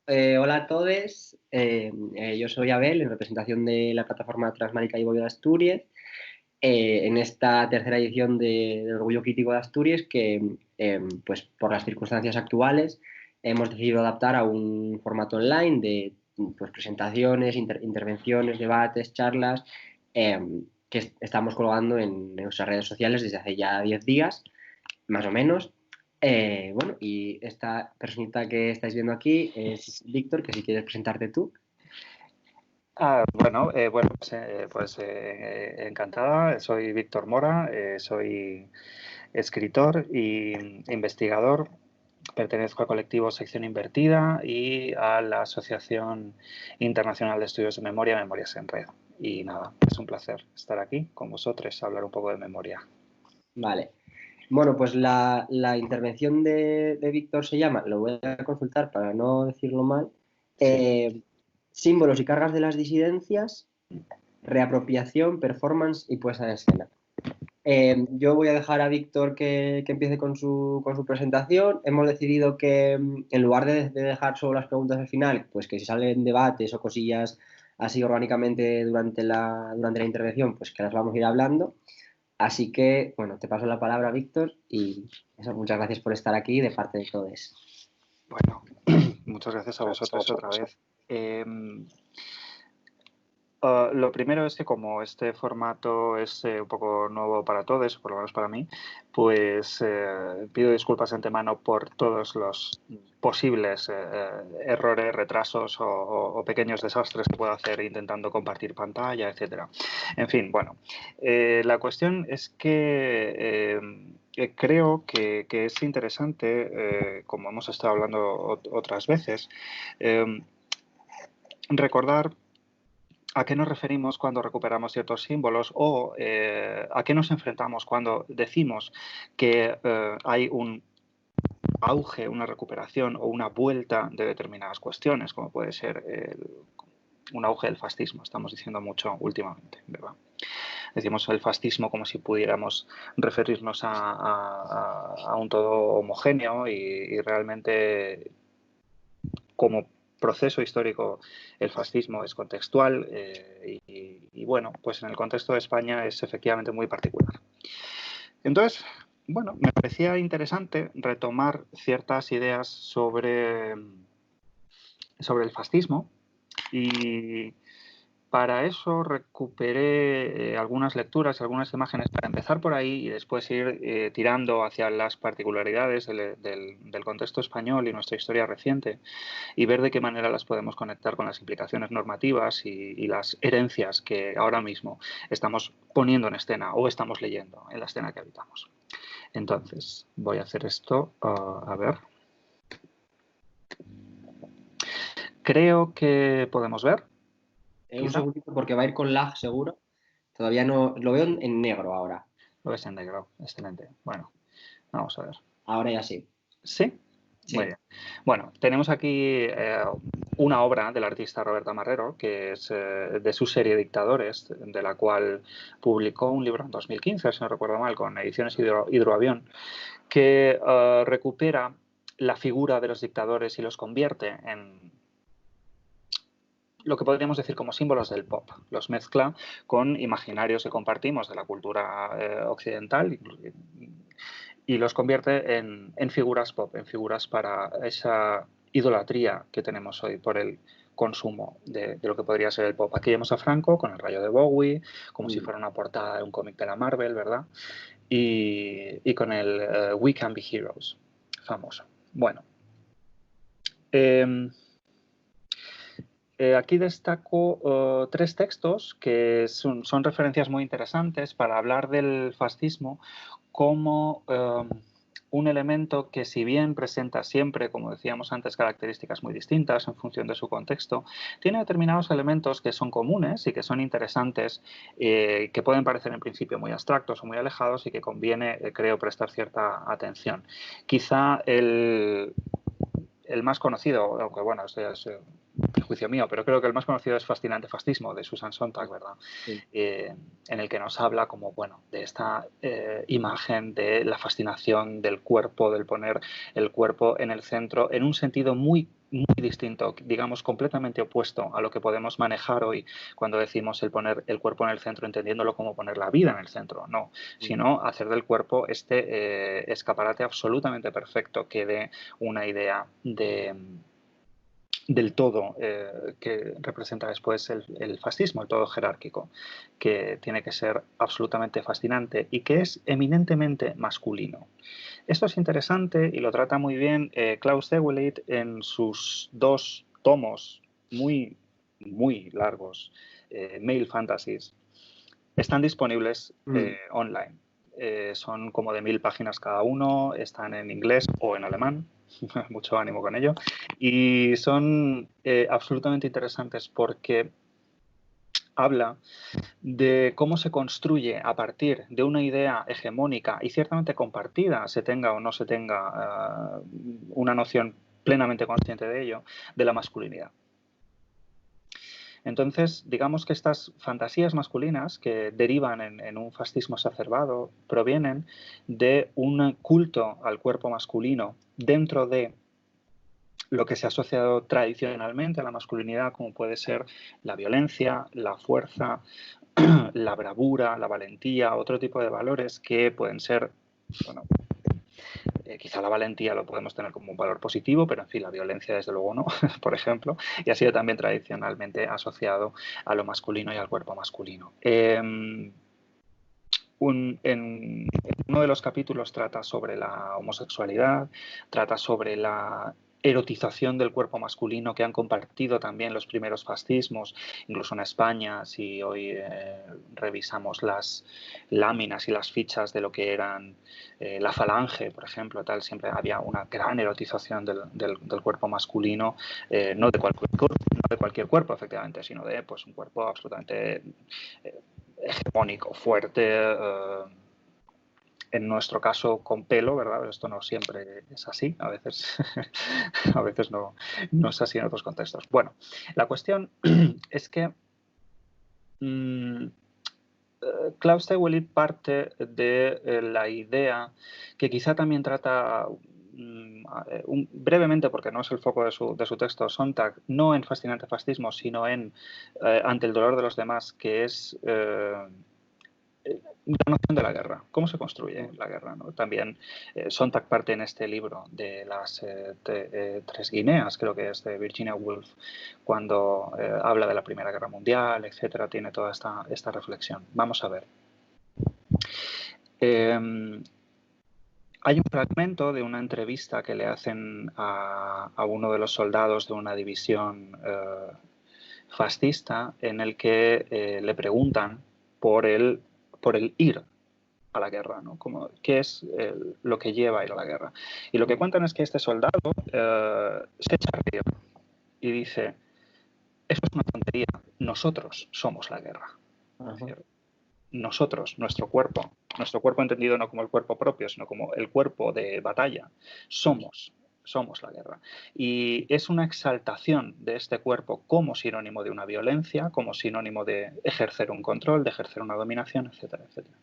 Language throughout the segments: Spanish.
Hola a todos. Yo soy Abel, en representación de la plataforma Transmaricaibo de Asturias, en esta tercera edición del Orgullo Crítico de Asturias, que pues por las circunstancias actuales hemos decidido adaptar a un formato online de pues, presentaciones, intervenciones, debates, charlas, eh, que estamos colgando en nuestras redes sociales desde hace ya 10 días, más o menos. Bueno, y esta personita que estáis viendo aquí es Víctor, que si quieres presentarte tú. Encantada. Soy Víctor Mora, soy escritor e investigador. Pertenezco al colectivo Sección Invertida y a la Asociación Internacional de Estudios de Memoria, Memorias en Red. Y nada, es un placer estar aquí con vosotros, hablar un poco de memoria. Vale. Bueno, pues la intervención de Víctor se llama, lo voy a consultar para no decirlo mal, Sí. Símbolos y cargas de las disidencias, reapropiación, performance y puesta en escena. Yo voy a dejar a Víctor que empiece con su presentación. Hemos decidido que en lugar de dejar solo las preguntas al final, pues que si salen debates o cosillas así orgánicamente durante la intervención, pues que las vamos a ir hablando. Así que, bueno, te paso la palabra, Víctor, y eso, muchas gracias por estar aquí de parte de todos. Bueno, muchas gracias a vosotros otra vez. Lo primero es que como este formato es un poco nuevo para todos, por lo menos para mí, pues pido disculpas de antemano por todos los posibles errores, retrasos o pequeños desastres que puedo hacer intentando compartir pantalla, etcétera. En fin, bueno, la cuestión es que creo que es interesante, como hemos estado hablando otras veces, recordar a qué nos referimos cuando recuperamos ciertos símbolos o a qué nos enfrentamos cuando decimos que hay un auge, una recuperación o una vuelta de determinadas cuestiones, como puede ser un auge del fascismo. Estamos diciendo mucho últimamente, ¿verdad? Decimos el fascismo como si pudiéramos referirnos a un todo homogéneo y realmente como proceso histórico el fascismo es contextual y bueno, pues en el contexto de España es efectivamente muy particular. Entonces, bueno, me parecía interesante retomar ciertas ideas sobre el fascismo y para eso recuperé algunas lecturas, algunas imágenes para empezar por ahí y después ir tirando hacia las particularidades del contexto español y nuestra historia reciente y ver de qué manera las podemos conectar con las implicaciones normativas y las herencias que ahora mismo estamos poniendo en escena o estamos leyendo en la escena que habitamos. Entonces, voy a hacer esto, a ver. Creo que podemos ver. Un segundito porque va a ir con lag seguro. Todavía no, lo veo en negro ahora. Lo ves en negro, excelente. Bueno, vamos a ver. Ahora ya sí. ¿Sí? Sí. Muy bien. Bueno, tenemos aquí una obra del artista Roberto Marrero, que es de su serie Dictadores, de la cual publicó un libro en 2015, si no recuerdo mal, con Ediciones Hidroavión, que recupera la figura de los dictadores y los convierte en lo que podríamos decir como símbolos del pop. Los mezcla con imaginarios que compartimos de la cultura occidental y los convierte en figuras pop, en figuras para esa idolatría que tenemos hoy por el consumo de lo que podría ser el pop. Aquí vemos a Franco con el rayo de Bowie, como si fuera una portada de un cómic de la Marvel, ¿verdad? Y con el We Can Be Heroes, famoso. Bueno. Aquí destaco tres textos que son referencias muy interesantes para hablar del fascismo como un elemento que, si bien presenta siempre, como decíamos antes, características muy distintas en función de su contexto, tiene determinados elementos que son comunes y que son interesantes, que pueden parecer en principio muy abstractos o muy alejados y que conviene, creo, prestar cierta atención. Quizá el más conocido, aunque bueno, esto ya es prejuicio mío, pero creo que el más conocido es Fascinante Fascismo, de Susan Sontag, ¿verdad? Sí. En el que nos habla como, bueno, de esta imagen de la fascinación del cuerpo, del poner el cuerpo en el centro, en un sentido muy distinto, digamos, completamente opuesto a lo que podemos manejar hoy cuando decimos el poner el cuerpo en el centro, entendiéndolo como poner la vida en el centro, no, sino hacer del cuerpo este escaparate absolutamente perfecto que dé una idea del todo que representa después el fascismo, el todo jerárquico, que tiene que ser absolutamente fascinante y que es eminentemente masculino. Esto es interesante y lo trata muy bien Klaus Deweleit en sus 2 tomos muy largos, Male Fantasies. Están disponibles online. Son como de 1000 páginas cada uno, están en inglés o en alemán, mucho ánimo con ello, y son absolutamente interesantes porque habla de cómo se construye a partir de una idea hegemónica y ciertamente compartida, se tenga o no se tenga una noción plenamente consciente de ello, de la masculinidad. Entonces, digamos que estas fantasías masculinas que derivan en un fascismo exacerbado provienen de un culto al cuerpo masculino dentro de lo que se ha asociado tradicionalmente a la masculinidad, como puede ser la violencia, la fuerza, la bravura, la valentía, otro tipo de valores que pueden ser, bueno, quizá la valentía lo podemos tener como un valor positivo, pero en fin, la violencia desde luego no, por ejemplo, y ha sido también tradicionalmente asociado a lo masculino y al cuerpo masculino. En uno de los capítulos trata sobre la homosexualidad, trata sobre la erotización del cuerpo masculino que han compartido también los primeros fascismos, incluso en España, si hoy revisamos las láminas y las fichas de lo que eran la Falange, por ejemplo, tal, siempre había una gran erotización del cuerpo masculino, no de cualquier cuerpo, efectivamente, sino de pues, un cuerpo absolutamente hegemónico, fuerte, en nuestro caso con pelo, ¿verdad? Esto no siempre es así, a veces, a veces no es así en otros contextos. Bueno, la cuestión es que Klaus Deweleit parte de la idea que quizá también trata brevemente, porque no es el foco de su texto, Sontag, no en Fascinante Fascismo, sino en Ante el dolor de los demás, que es la noción de la guerra, cómo se construye la guerra, ¿no? También Sontag parte en este libro de las 3 Guineas, creo que es de Virginia Woolf, cuando habla de la Primera Guerra Mundial, etcétera, tiene toda esta reflexión. Vamos a ver. Hay un fragmento de una entrevista que le hacen a uno de los soldados de una división fascista en el que le preguntan por el ir a la guerra, ¿no? Como, ¿qué es lo que lleva a ir a la guerra? Y lo que cuentan es que este soldado se echa a reír y dice, eso es una tontería, nosotros somos la guerra. Es decir, nosotros, nuestro cuerpo entendido no como el cuerpo propio, sino como el cuerpo de batalla, somos la guerra. Y es una exaltación de este cuerpo como sinónimo de una violencia, como sinónimo de ejercer un control, de ejercer una dominación, etcétera, etcétera.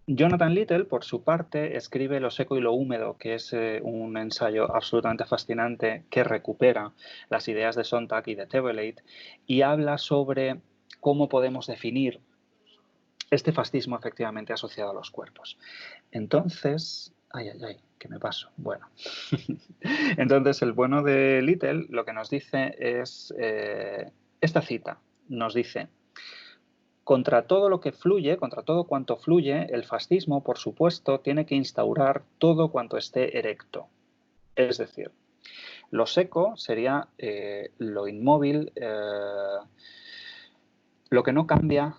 Jonathan Little, por su parte, escribe Lo seco y lo húmedo, que es un ensayo absolutamente fascinante que recupera las ideas de Sontag y de Deweleit y habla sobre cómo podemos definir este fascismo efectivamente asociado a los cuerpos. Entonces, ¿qué me paso? Bueno, entonces el bueno de Little lo que nos dice es esta cita, nos dice: contra todo lo que fluye, contra todo cuanto fluye, el fascismo, por supuesto, tiene que instaurar todo cuanto esté erecto. Es decir, lo seco sería lo inmóvil, lo que no cambia,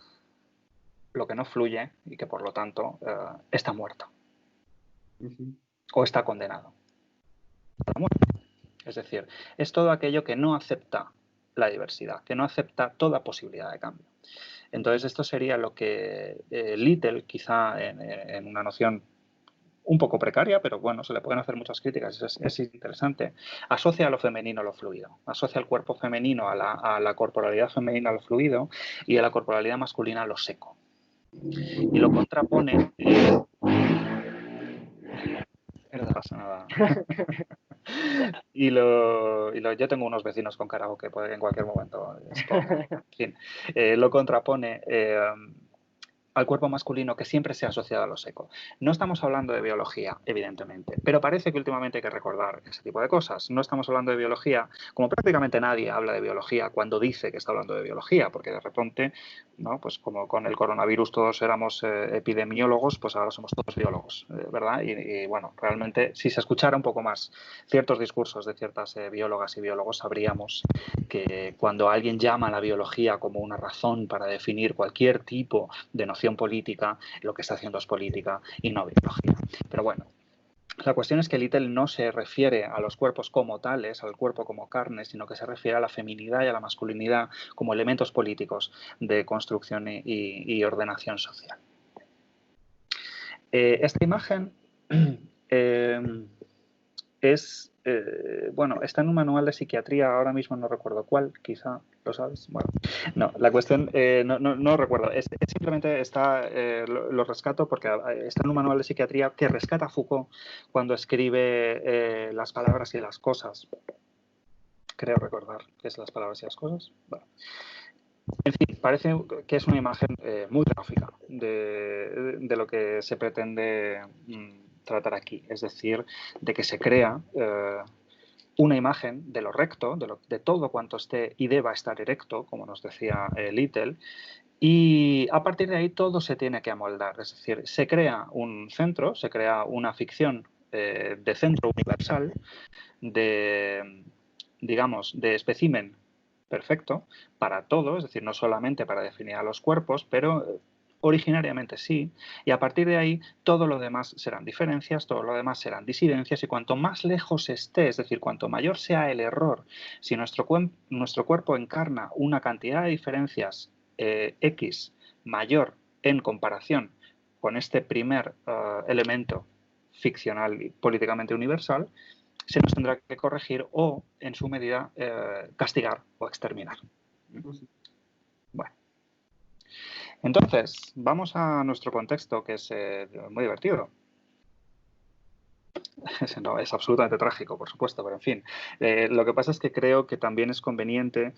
lo que no fluye y que por lo tanto está muerto o está condenado a la muerte. Es decir, es todo aquello que no acepta la diversidad, que no acepta toda posibilidad de cambio. Entonces esto sería lo que Little, quizá en una noción un poco precaria, pero bueno, se le pueden hacer muchas críticas, es interesante, asocia a lo femenino a lo fluido, asocia al cuerpo femenino a la corporalidad femenina a lo fluido y a la corporalidad masculina a lo seco. Y lo contrapone... no pasa nada. Yo tengo unos vecinos con karaoke, puede en cualquier momento explotar. En fin, lo contrapone al cuerpo masculino, que siempre se ha asociado a lo seco. No estamos hablando de biología, evidentemente, pero parece que últimamente hay que recordar ese tipo de cosas. No estamos hablando de biología, como prácticamente nadie habla de biología cuando dice que está hablando de biología, porque de repente, ¿no? Pues como con el coronavirus todos éramos epidemiólogos, pues ahora somos todos biólogos, ¿verdad? Y bueno, realmente si se escuchara un poco más ciertos discursos de ciertas biólogas y biólogos, sabríamos que cuando alguien llama a la biología como una razón para definir cualquier tipo de noción política, lo que está haciendo es política y no biología. Pero bueno, la cuestión es que Little no se refiere a los cuerpos como tales, al cuerpo como carne, sino que se refiere a la feminidad y a la masculinidad como elementos políticos de construcción y ordenación social. Esta imagen bueno, está en un manual de psiquiatría, ahora mismo no recuerdo cuál, quizá lo sabes. Bueno, no, la cuestión no recuerdo, simplemente está, lo rescato porque está en un manual de psiquiatría que rescata Foucault cuando escribe Las palabras y las cosas. Creo recordar que es Las palabras y las cosas. Bueno. En fin, parece que es una imagen muy gráfica de lo que se pretende tratar aquí, es decir, de que se crea una imagen de lo recto, de todo cuanto esté y deba estar erecto, como nos decía Little, y a partir de ahí todo se tiene que amoldar, es decir, se crea un centro, se crea una ficción de centro universal, digamos, de espécimen perfecto para todo, es decir, no solamente para definir a los cuerpos, pero originariamente sí, y a partir de ahí todo lo demás serán diferencias, todo lo demás serán disidencias, y cuanto más lejos esté, es decir, cuanto mayor sea el error, si nuestro cuerpo encarna una cantidad de diferencias X mayor en comparación con este primer elemento ficcional y políticamente universal, se nos tendrá que corregir o, en su medida, castigar o exterminar. Bueno. Entonces, vamos a nuestro contexto, que es muy divertido. No, es absolutamente trágico, por supuesto, pero en fin. Lo que pasa es que creo que también es conveniente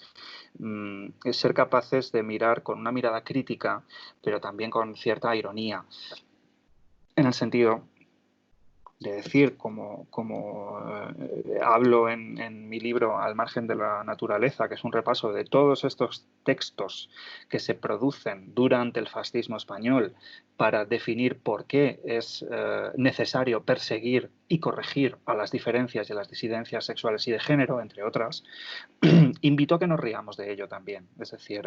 ser capaces de mirar con una mirada crítica, pero también con cierta ironía, en el sentido de decir, como hablo en mi libro Al margen de la naturaleza, que es un repaso de todos estos textos que se producen durante el fascismo español para definir por qué es necesario perseguir y corregir a las diferencias y a las disidencias sexuales y de género, entre otras, invito a que nos riamos de ello también. Es decir,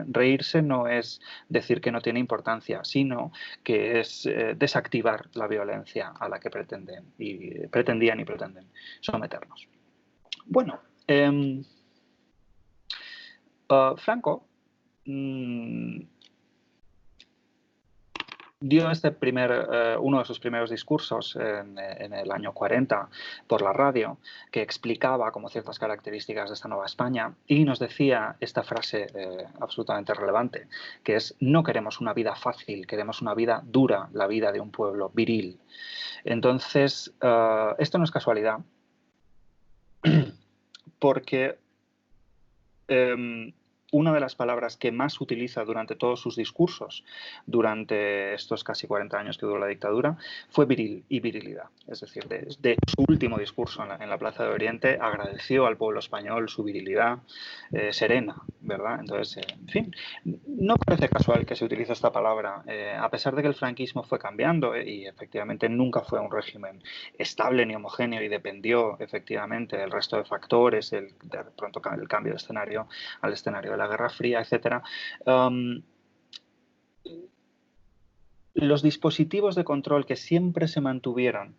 reírse no es decir que no tiene importancia, sino que es desactivar la violencia a la que pretendían y pretenden someternos. Bueno, Franco dio uno de sus primeros discursos en el año 40 por la radio, que explicaba como ciertas características de esta nueva España, y nos decía esta frase absolutamente relevante, que es: no queremos una vida fácil, queremos una vida dura, la vida de un pueblo viril. Entonces, esto no es casualidad, porque una de las palabras que más utiliza durante todos sus discursos, durante estos casi 40 años que duró la dictadura, fue viril y virilidad. Es decir, de su último discurso en la Plaza de Oriente agradeció al pueblo español su virilidad serena, ¿verdad? Entonces, en fin, no parece casual que se utilice esta palabra, a pesar de que el franquismo fue cambiando y efectivamente nunca fue un régimen estable ni homogéneo y dependió efectivamente del resto de factores, de pronto el cambio de escenario al escenario de la Guerra Fría, etc. Los dispositivos de control que siempre se mantuvieron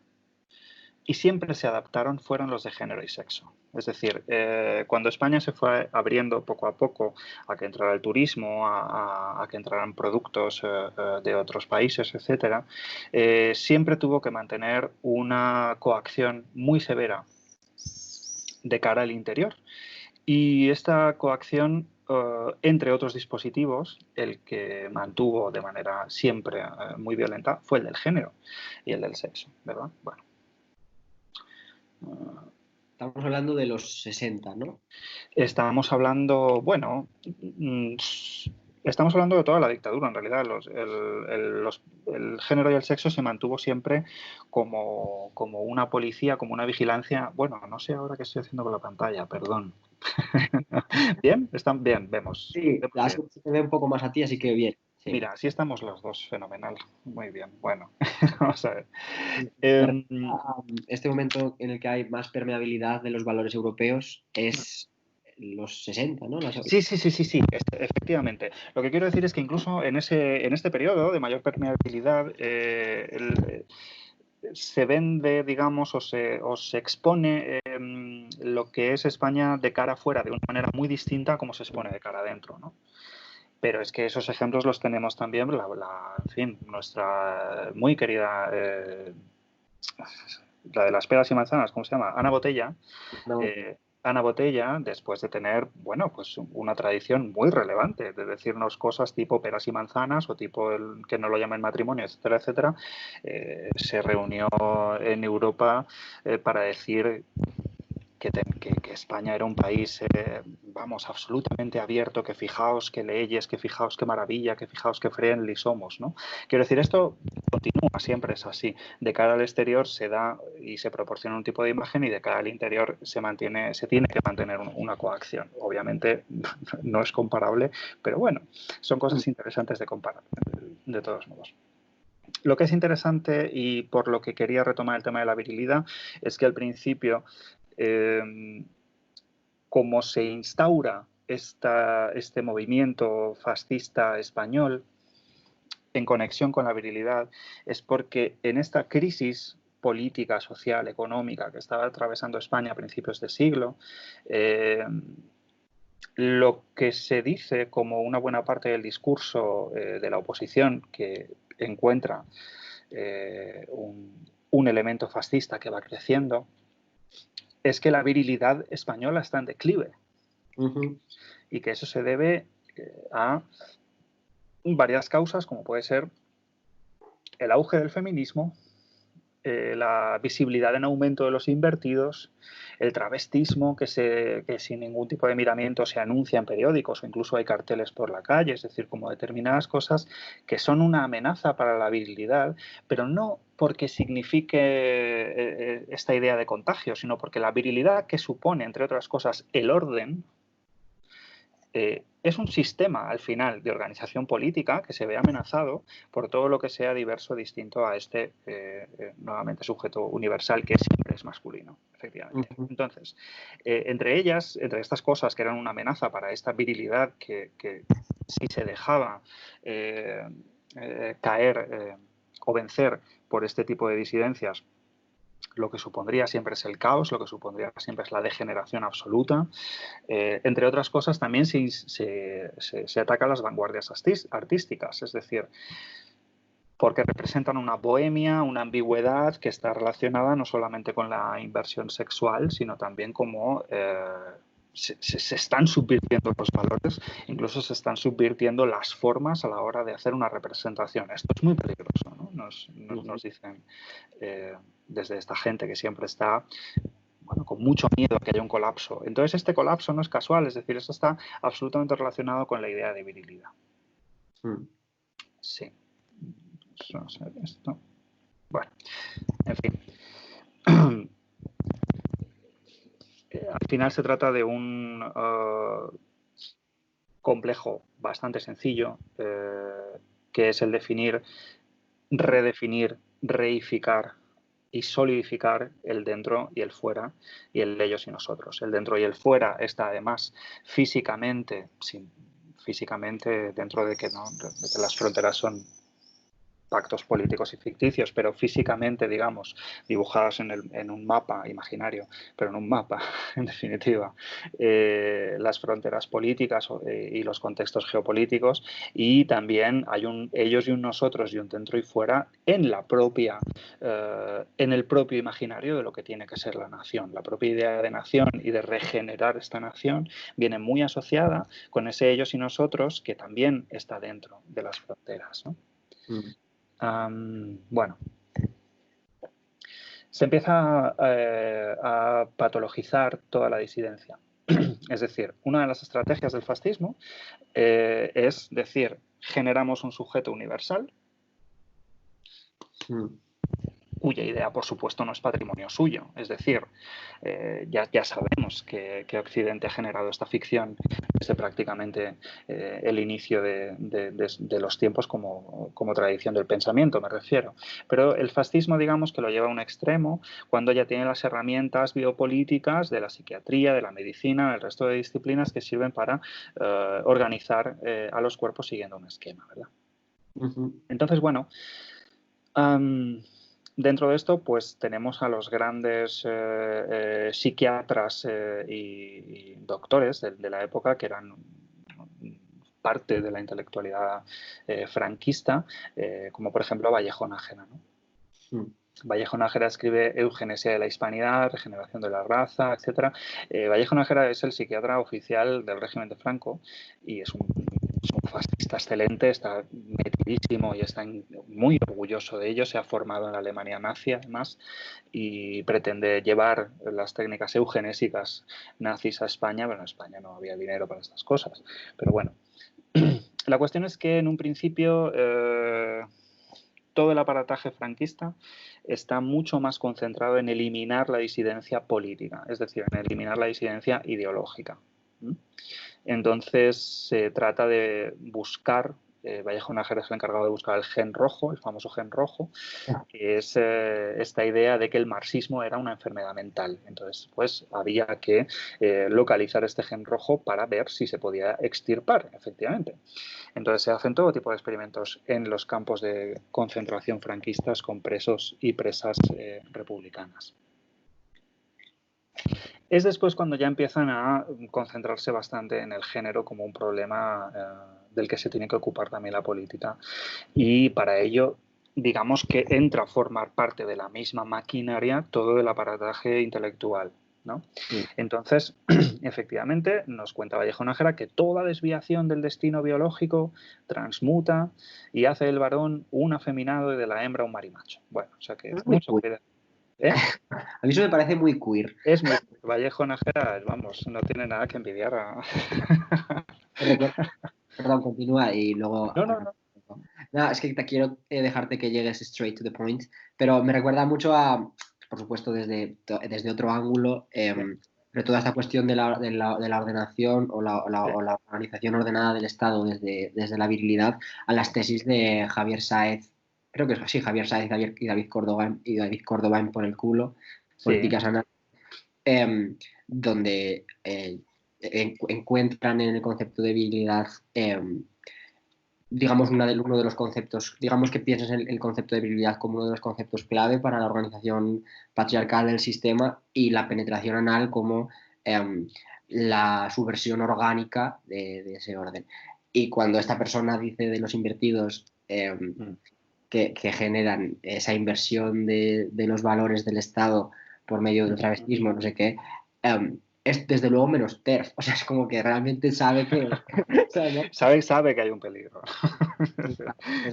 y siempre se adaptaron fueron los de género y sexo. Es decir, cuando España se fue abriendo poco a poco a que entrara el turismo, a que entraran productos de otros países, etcétera, siempre tuvo que mantener una coacción muy severa de cara al interior. Y esta coacción, entre otros dispositivos, el que mantuvo de manera siempre muy violenta fue el del género y el del sexo, ¿verdad? Bueno. Estamos hablando de los 60, ¿no? Estamos hablando, bueno, estamos hablando de toda la dictadura, en realidad. El género y el sexo se mantuvo siempre como una policía, como una vigilancia. Bueno, no sé ahora qué estoy haciendo con la pantalla, perdón. ¿Bien? ¿Están bien? Vemos. Sí, Vemos así bien. se ve un poco más a ti, así que bien. Sí. Mira, así estamos los dos, fenomenal. Muy bien, bueno, vamos a ver. Me refiero a este momento en el que hay más permeabilidad de los valores europeos es los 60, ¿no? Sí, efectivamente. Lo que quiero decir es que incluso en este periodo de mayor permeabilidad se vende, digamos, o se expone lo que es España de cara afuera de una manera muy distinta a como se expone de cara adentro, ¿no? Pero es que esos ejemplos los tenemos también, en fin, nuestra muy querida, la de las peras y manzanas, ¿cómo se llama? Ana Botella. No. Ana Botella, después de tener, bueno, pues una tradición muy relevante de decirnos cosas tipo peras y manzanas o tipo que no lo llamen matrimonio, etcétera, etcétera, se reunió en Europa para decir que España era un país, vamos, absolutamente abierto, que fijaos qué leyes, que fijaos qué maravilla, que fijaos qué friendly somos, ¿no? Quiero decir, esto continúa, siempre es así. De cara al exterior se da y se proporciona un tipo de imagen y de cara al interior se tiene que mantener una coacción. Obviamente no es comparable, pero bueno, son cosas interesantes de comparar, de todos modos. Lo que es interesante y por lo que quería retomar el tema de la virilidad es que al principio, como se instaura este movimiento fascista español en conexión con la virilidad, es porque en esta crisis política, social, económica que estaba atravesando España a principios de siglo, lo que se dice como una buena parte del discurso de la oposición que encuentra un elemento fascista que va creciendo, es que la virilidad española está en declive. Y que eso se debe a varias causas, como puede ser el auge del feminismo, la visibilidad en aumento de los invertidos, el travestismo que sin ningún tipo de miramiento se anuncia en periódicos o incluso hay carteles por la calle, es decir, como determinadas cosas que son una amenaza para la virilidad, pero no porque signifique esta idea de contagio, sino porque la virilidad que supone, entre otras cosas, el orden, es un sistema, al final, de organización política que se ve amenazado por todo lo que sea diverso, distinto a este, nuevamente, sujeto universal que siempre es masculino, efectivamente. Entonces, entre estas cosas que eran una amenaza para esta virilidad que si se dejaba caer o vencer por este tipo de disidencias, lo que supondría siempre es el caos, lo que supondría siempre es la degeneración absoluta. Entre otras cosas, también se ataca a las vanguardias artísticas, es decir, porque representan una bohemia, una ambigüedad que está relacionada no solamente con la inversión sexual, sino también como se están subvirtiendo los valores, incluso se están subvirtiendo las formas a la hora de hacer una representación. Esto es muy peligroso, ¿no? Nos dicen desde esta gente que siempre está con mucho miedo a que haya un colapso. Entonces este colapso no es casual, es decir, esto está absolutamente relacionado con la idea de virilidad. Sí. Vamos a ver esto. Bueno, en fin. Al final se trata de un complejo bastante sencillo, que es el definir, redefinir, reificar y solidificar el dentro y el fuera, y el ellos y nosotros. El dentro y el fuera está además físicamente dentro de que las fronteras son pactos políticos y ficticios, pero físicamente, digamos, dibujadas en un mapa imaginario, pero en un mapa, en definitiva, las fronteras políticas y los contextos geopolíticos, y también hay un ellos y un nosotros y un dentro y fuera en la propia, en el propio imaginario de lo que tiene que ser la nación. La propia idea de nación y de regenerar esta nación viene muy asociada con ese ellos y nosotros que también está dentro de las fronteras, ¿no? Bueno, se empieza a patologizar toda la disidencia. Es decir, una de las estrategias del fascismo es decir, generamos un sujeto universal cuya idea, por supuesto, no es patrimonio suyo. Es decir, ya sabemos que Occidente ha generado esta ficción desde prácticamente el inicio de los tiempos como tradición del pensamiento, me refiero. Pero el fascismo, digamos, que lo lleva a un extremo cuando ya tiene las herramientas biopolíticas de la psiquiatría, de la medicina, del resto de disciplinas que sirven para organizar a los cuerpos siguiendo un esquema, ¿verdad? Entonces, bueno, dentro de esto, pues tenemos a los grandes psiquiatras y doctores de la época que eran parte de la intelectualidad franquista, como por ejemplo Vallejo Nájera, ¿no? Vallejo Nájera escribe Eugenesia de la Hispanidad, Regeneración de la Raza, etc. Vallejo Nájera es el psiquiatra oficial del régimen de Franco y es un fascista excelente, está metidísimo y está muy orgulloso de ello. Se ha formado en la Alemania nazi, además, y pretende llevar las técnicas eugenésicas nazis a España. Bueno, en España no había dinero para estas cosas, pero bueno. La cuestión es que en un principio todo el aparataje franquista está mucho más concentrado en eliminar la disidencia política, es decir, en eliminar la disidencia ideológica. Entonces se trata de buscar, Vallejo Nájera es el encargado de buscar el gen rojo, el famoso gen rojo, que es esta idea de que el marxismo era una enfermedad mental. Entonces, pues había que localizar este gen rojo para ver si se podía extirpar, efectivamente. Entonces se hacen todo tipo de experimentos en los campos de concentración franquistas con presos y presas republicanas. Es después cuando ya empiezan a concentrarse bastante en el género como un problema del que se tiene que ocupar también la política, y para ello digamos que entra a formar parte de la misma maquinaria todo el aparataje intelectual, ¿no? Entonces, efectivamente, nos cuenta Vallejo Nájera que toda desviación del destino biológico transmuta y hace del varón un afeminado y de la hembra un marimacho. Bueno, o sea que es mucho cuidado. A mí eso me parece muy queer. Es muy Vallejo Nájera, vamos, no tiene nada que envidiar a... Perdón, continúa y luego... No. No, es que te quiero dejarte que llegues straight to the point, pero me recuerda mucho a, por supuesto, desde otro ángulo, pero toda esta cuestión de la ordenación o la organización ordenada del Estado desde la virilidad a las tesis de Javier Sáez, creo que es así, Javier Sáez y David Córdoba en Por el culo, políticas anales, donde encuentran en el concepto de virilidad digamos, uno de los conceptos, digamos que piensas en el concepto de virilidad como uno de los conceptos clave para la organización patriarcal del sistema y la penetración anal como la subversión orgánica de ese orden. Y cuando esta persona dice de los invertidos que generan esa inversión de los valores del Estado por medio del travestismo, no sé qué, es desde luego menos TERF. O sea, es como que realmente sabe que... sabe que hay un peligro.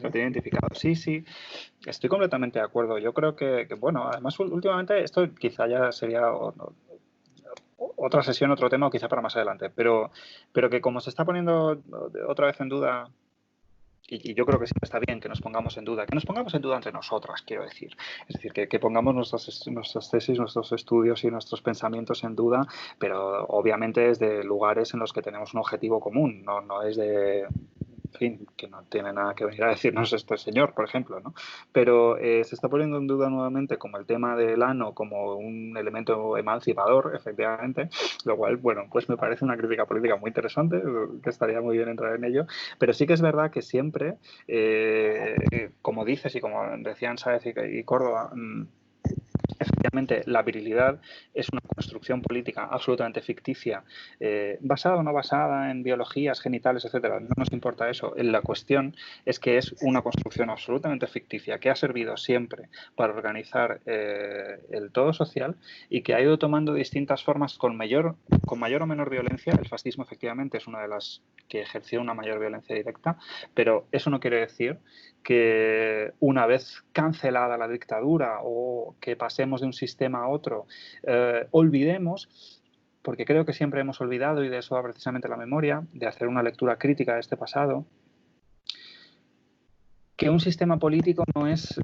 Lo tiene identificado. Sí, estoy completamente de acuerdo. Yo creo que bueno, además últimamente esto quizá ya sería otra sesión, otro tema, o quizá para más adelante, pero que como se está poniendo otra vez en duda, y yo creo que sí está bien que nos pongamos en duda entre nosotras, quiero decir. Es decir, que pongamos nuestras tesis, nuestros estudios y nuestros pensamientos en duda, pero obviamente desde lugares en los que tenemos un objetivo común, no es de fin, que no tiene nada que venir a decirnos este señor, por ejemplo, ¿no? Pero se está poniendo en duda nuevamente como el tema del ano como un elemento emancipador, efectivamente, lo cual, bueno, pues me parece una crítica política muy interesante, que estaría muy bien entrar en ello, pero sí que es verdad que siempre, como dices y como decían Sáez y Córdoba, efectivamente, la virilidad es una construcción política absolutamente ficticia, basada o no basada en biologías, genitales, etcétera. No nos importa eso. La cuestión es que es una construcción absolutamente ficticia que ha servido siempre para organizar el todo social y que ha ido tomando distintas formas con mayor o menor violencia. El fascismo, efectivamente, es una de las que ejerció una mayor violencia directa, pero eso no quiere decir que una vez cancelada la dictadura o que pasemos de un sistema a otro, olvidemos, porque creo que siempre hemos olvidado, y de eso va precisamente la memoria, de hacer una lectura crítica de este pasado, que un sistema político no es...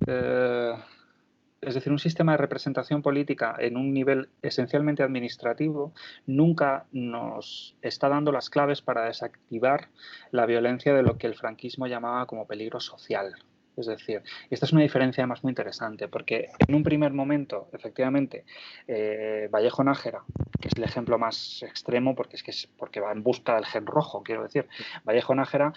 es decir, un sistema de representación política en un nivel esencialmente administrativo nunca nos está dando las claves para desactivar la violencia de lo que el franquismo llamaba como peligro social. Es decir, esta es una diferencia además muy interesante, porque en un primer momento, efectivamente, Vallejo Nájera, que es el ejemplo más extremo, porque va en busca del gen rojo, quiero decir, Vallejo Nájera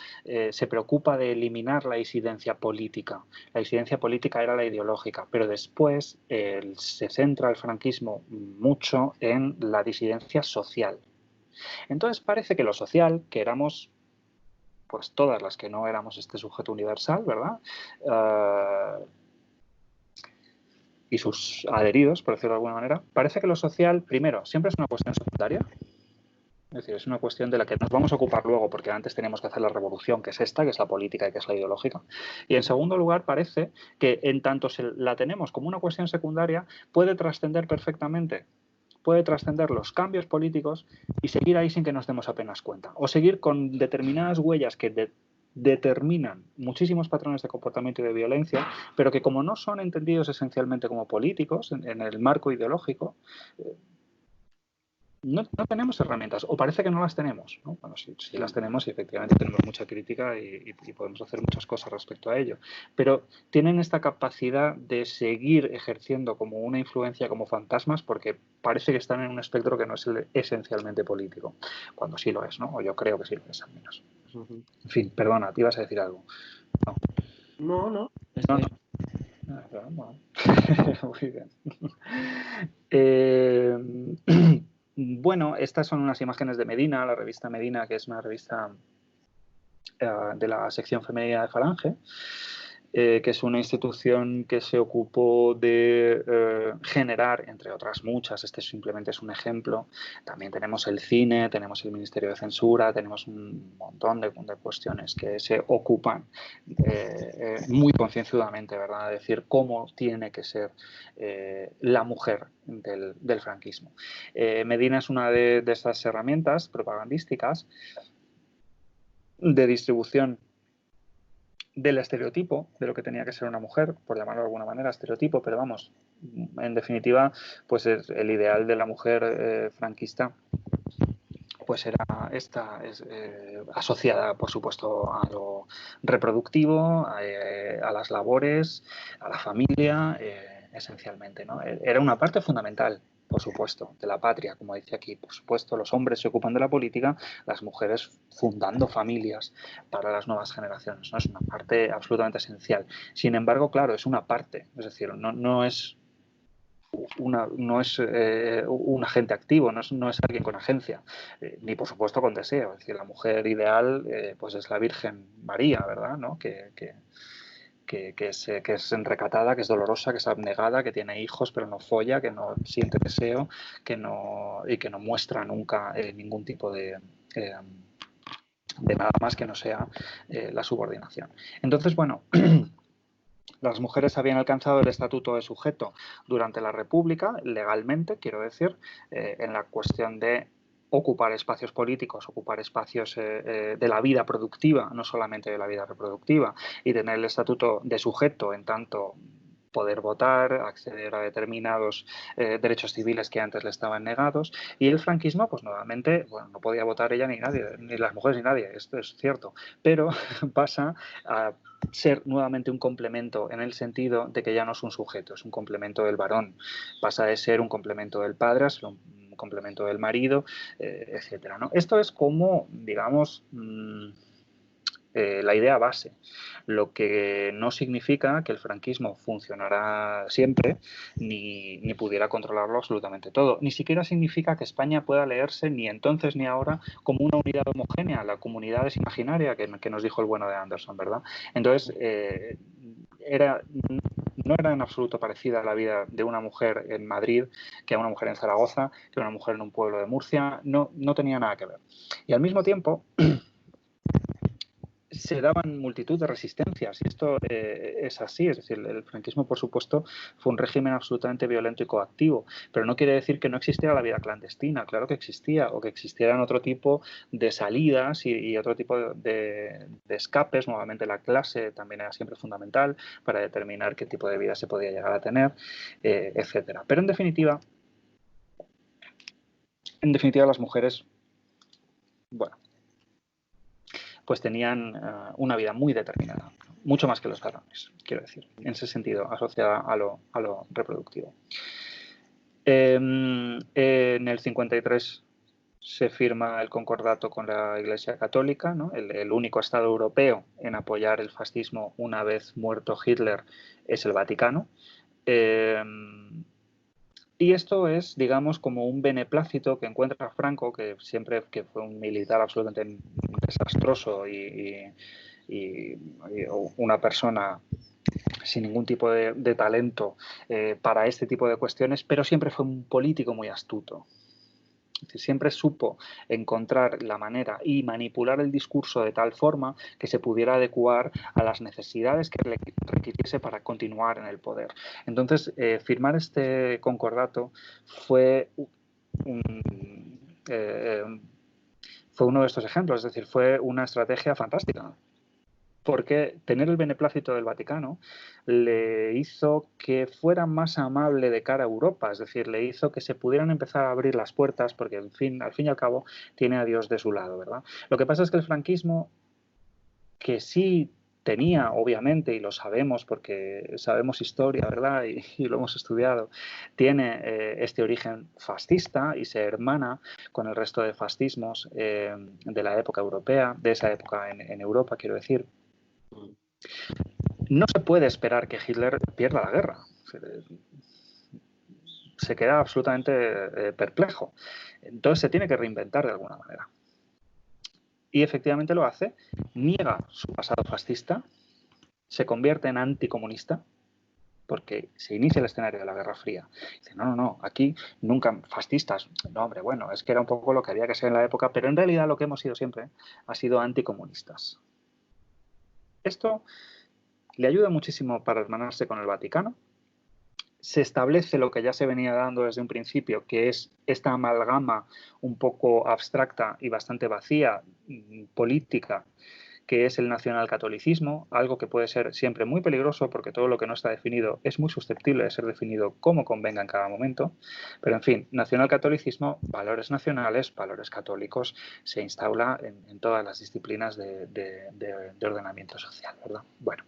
se preocupa de eliminar la disidencia política. La disidencia política era la ideológica, pero después se centra el franquismo mucho en la disidencia social. Entonces parece que lo social, que éramos pues todas las que no éramos este sujeto universal, ¿verdad? Y sus adheridos, por decirlo de alguna manera, parece que lo social, primero, siempre es una cuestión secundaria. Es decir, es una cuestión de la que nos vamos a ocupar luego, porque antes tenemos que hacer la revolución, que es esta, que es la política y que es la ideológica. Y en segundo lugar, parece que en tanto la tenemos como una cuestión secundaria, puede trascender perfectamente, puede trascender los cambios políticos y seguir ahí sin que nos demos apenas cuenta. O seguir con determinadas huellas que determinan muchísimos patrones de comportamiento y de violencia, pero que como no son entendidos esencialmente como políticos en el marco ideológico, no tenemos herramientas, o parece que no las tenemos, ¿no? Bueno, sí las tenemos y efectivamente tenemos mucha crítica y podemos hacer muchas cosas respecto a ello, pero tienen esta capacidad de seguir ejerciendo como una influencia, como fantasmas, porque parece que están en un espectro que no es esencialmente político, cuando sí lo es, ¿no? O yo creo que sí lo es, al menos. En fin, perdona, te ibas a decir algo. No. No. Bueno. Muy bien. Bueno, estas son unas imágenes de Medina, la revista Medina, que es una revista de la sección femenina de Falange, que es una institución que se ocupó de generar, entre otras muchas, este simplemente es un ejemplo. También tenemos el cine, tenemos el Ministerio de Censura, tenemos un montón de cuestiones que se ocupan muy concienzudamente, ¿verdad?, de decir cómo tiene que ser la mujer del franquismo. Medina es una de esas herramientas propagandísticas de distribución del estereotipo de lo que tenía que ser una mujer, por llamarlo de alguna manera, estereotipo, pero vamos, en definitiva, pues el ideal de la mujer franquista pues era asociada, por supuesto, a lo reproductivo, a las labores, a la familia, esencialmente, ¿no? Era una parte fundamental, por supuesto, de la patria, como dice aquí. Por supuesto, los hombres se ocupan de la política, las mujeres fundando familias para las nuevas generaciones, ¿no? Es una parte absolutamente esencial. Sin embargo, claro, es una parte, es decir, no es un agente activo, no es alguien con agencia, ni por supuesto con deseo. Es decir, la mujer ideal pues es la Virgen María, ¿verdad?, ¿no? Que es recatada, que es dolorosa, que es abnegada, que tiene hijos pero no folla, que no siente deseo, y que no muestra nunca ningún tipo de nada más que no sea la subordinación. Entonces, bueno, las mujeres habían alcanzado el estatuto de sujeto durante la República, legalmente, quiero decir, en la cuestión de ocupar espacios políticos, ocupar espacios de la vida productiva, no solamente de la vida reproductiva, y tener el estatuto de sujeto en tanto poder votar, acceder a determinados derechos civiles que antes le estaban negados, y el franquismo, pues nuevamente, bueno, no podía votar ella ni nadie, ni las mujeres ni nadie, esto es cierto, pero pasa a ser nuevamente un complemento en el sentido de que ya no es un sujeto, es un complemento del varón, pasa de ser un complemento del padre a ser un complemento del marido, etcétera, ¿no? Esto es como, digamos, la idea base, lo que no significa que el franquismo funcionará siempre ni pudiera controlarlo absolutamente todo. Ni siquiera significa que España pueda leerse ni entonces ni ahora como una unidad homogénea. La comunidad es imaginaria, que nos dijo el bueno de Anderson, ¿verdad? Entonces, no era en absoluto parecida a la vida de una mujer en Madrid que a una mujer en Zaragoza, que a una mujer en un pueblo de Murcia, no tenía nada que ver. Y al mismo tiempo se daban multitud de resistencias y esto es así, es decir, el franquismo por supuesto fue un régimen absolutamente violento y coactivo, pero no quiere decir que no existiera la vida clandestina, claro que existía, o que existieran otro tipo de salidas y otro tipo de escapes, nuevamente la clase también era siempre fundamental para determinar qué tipo de vida se podía llegar a tener, etcétera. Pero en definitiva las mujeres, bueno, pues tenían una vida muy determinada, mucho más que los varones, quiero decir, en ese sentido, asociada a lo reproductivo. En el 53 se firma el concordato con la Iglesia Católica, ¿no? El único Estado europeo en apoyar el fascismo una vez muerto Hitler es el Vaticano. Y esto es, digamos, como un beneplácito que encuentra Franco, que siempre que fue un militar absolutamente desastroso y una persona sin ningún tipo de talento para este tipo de cuestiones, pero siempre fue un político muy astuto. Es decir, siempre supo encontrar la manera y manipular el discurso de tal forma que se pudiera adecuar a las necesidades que requiriese para continuar en el poder. Entonces, firmar este concordato fue fue uno de estos ejemplos, es decir, fue una estrategia fantástica. Porque tener el beneplácito del Vaticano le hizo que fuera más amable de cara a Europa, es decir, le hizo que se pudieran empezar a abrir las puertas, porque al fin y al cabo tiene a Dios de su lado, ¿verdad? Lo que pasa es que el franquismo, que sí tenía, obviamente, y lo sabemos porque sabemos historia, ¿verdad? Y lo hemos estudiado, tiene este origen fascista y se hermana con el resto de fascismos de la época europea, de esa época en Europa, quiero decir. No se puede esperar que Hitler pierda la guerra. Se queda absolutamente perplejo. Entonces se tiene que reinventar de alguna manera. Y efectivamente lo hace, niega su pasado fascista, se convierte en anticomunista, porque se inicia el escenario de la Guerra Fría. Dice, no, aquí nunca fascistas. No, hombre, bueno, es que era un poco lo que había que ser en la época, pero en realidad lo que hemos sido siempre ha sido anticomunistas. Esto le ayuda muchísimo para hermanarse con el Vaticano. Se establece lo que ya se venía dando desde un principio, que es esta amalgama un poco abstracta y bastante vacía, política, que es el nacionalcatolicismo, algo que puede ser siempre muy peligroso porque todo lo que no está definido es muy susceptible de ser definido como convenga en cada momento. Pero, en fin, nacionalcatolicismo, valores nacionales, valores católicos, se instaura en todas las disciplinas de ordenamiento social, ¿verdad? Bueno.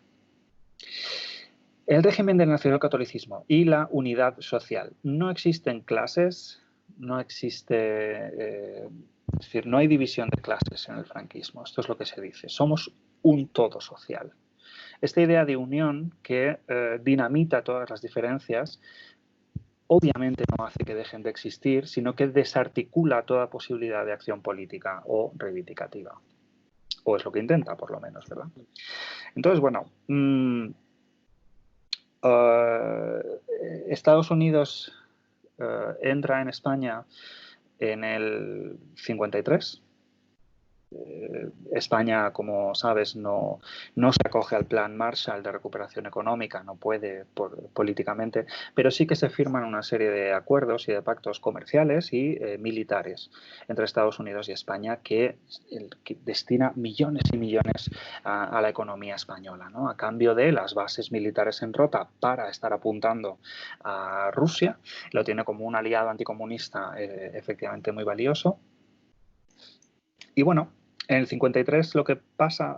El régimen del nacionalcatolicismo y la unidad social. No existen clases, no existe, es decir, no hay división de clases en el franquismo. Esto es lo que se dice. Somos un todo social. Esta idea de unión que dinamita todas las diferencias, obviamente no hace que dejen de existir, sino que desarticula toda posibilidad de acción política o reivindicativa. O es lo que intenta, por lo menos, ¿verdad? Entonces, bueno, Estados Unidos entra en España en el 53 España, como sabes, no se acoge al plan Marshall de recuperación económica, no puede políticamente, pero sí que se firman una serie de acuerdos y de pactos comerciales y militares entre Estados Unidos y España que destina millones y millones a la economía española, ¿no? A cambio de las bases militares en Rota para estar apuntando a Rusia. Lo tiene como un aliado anticomunista efectivamente muy valioso. Y bueno, en el 53 lo que pasa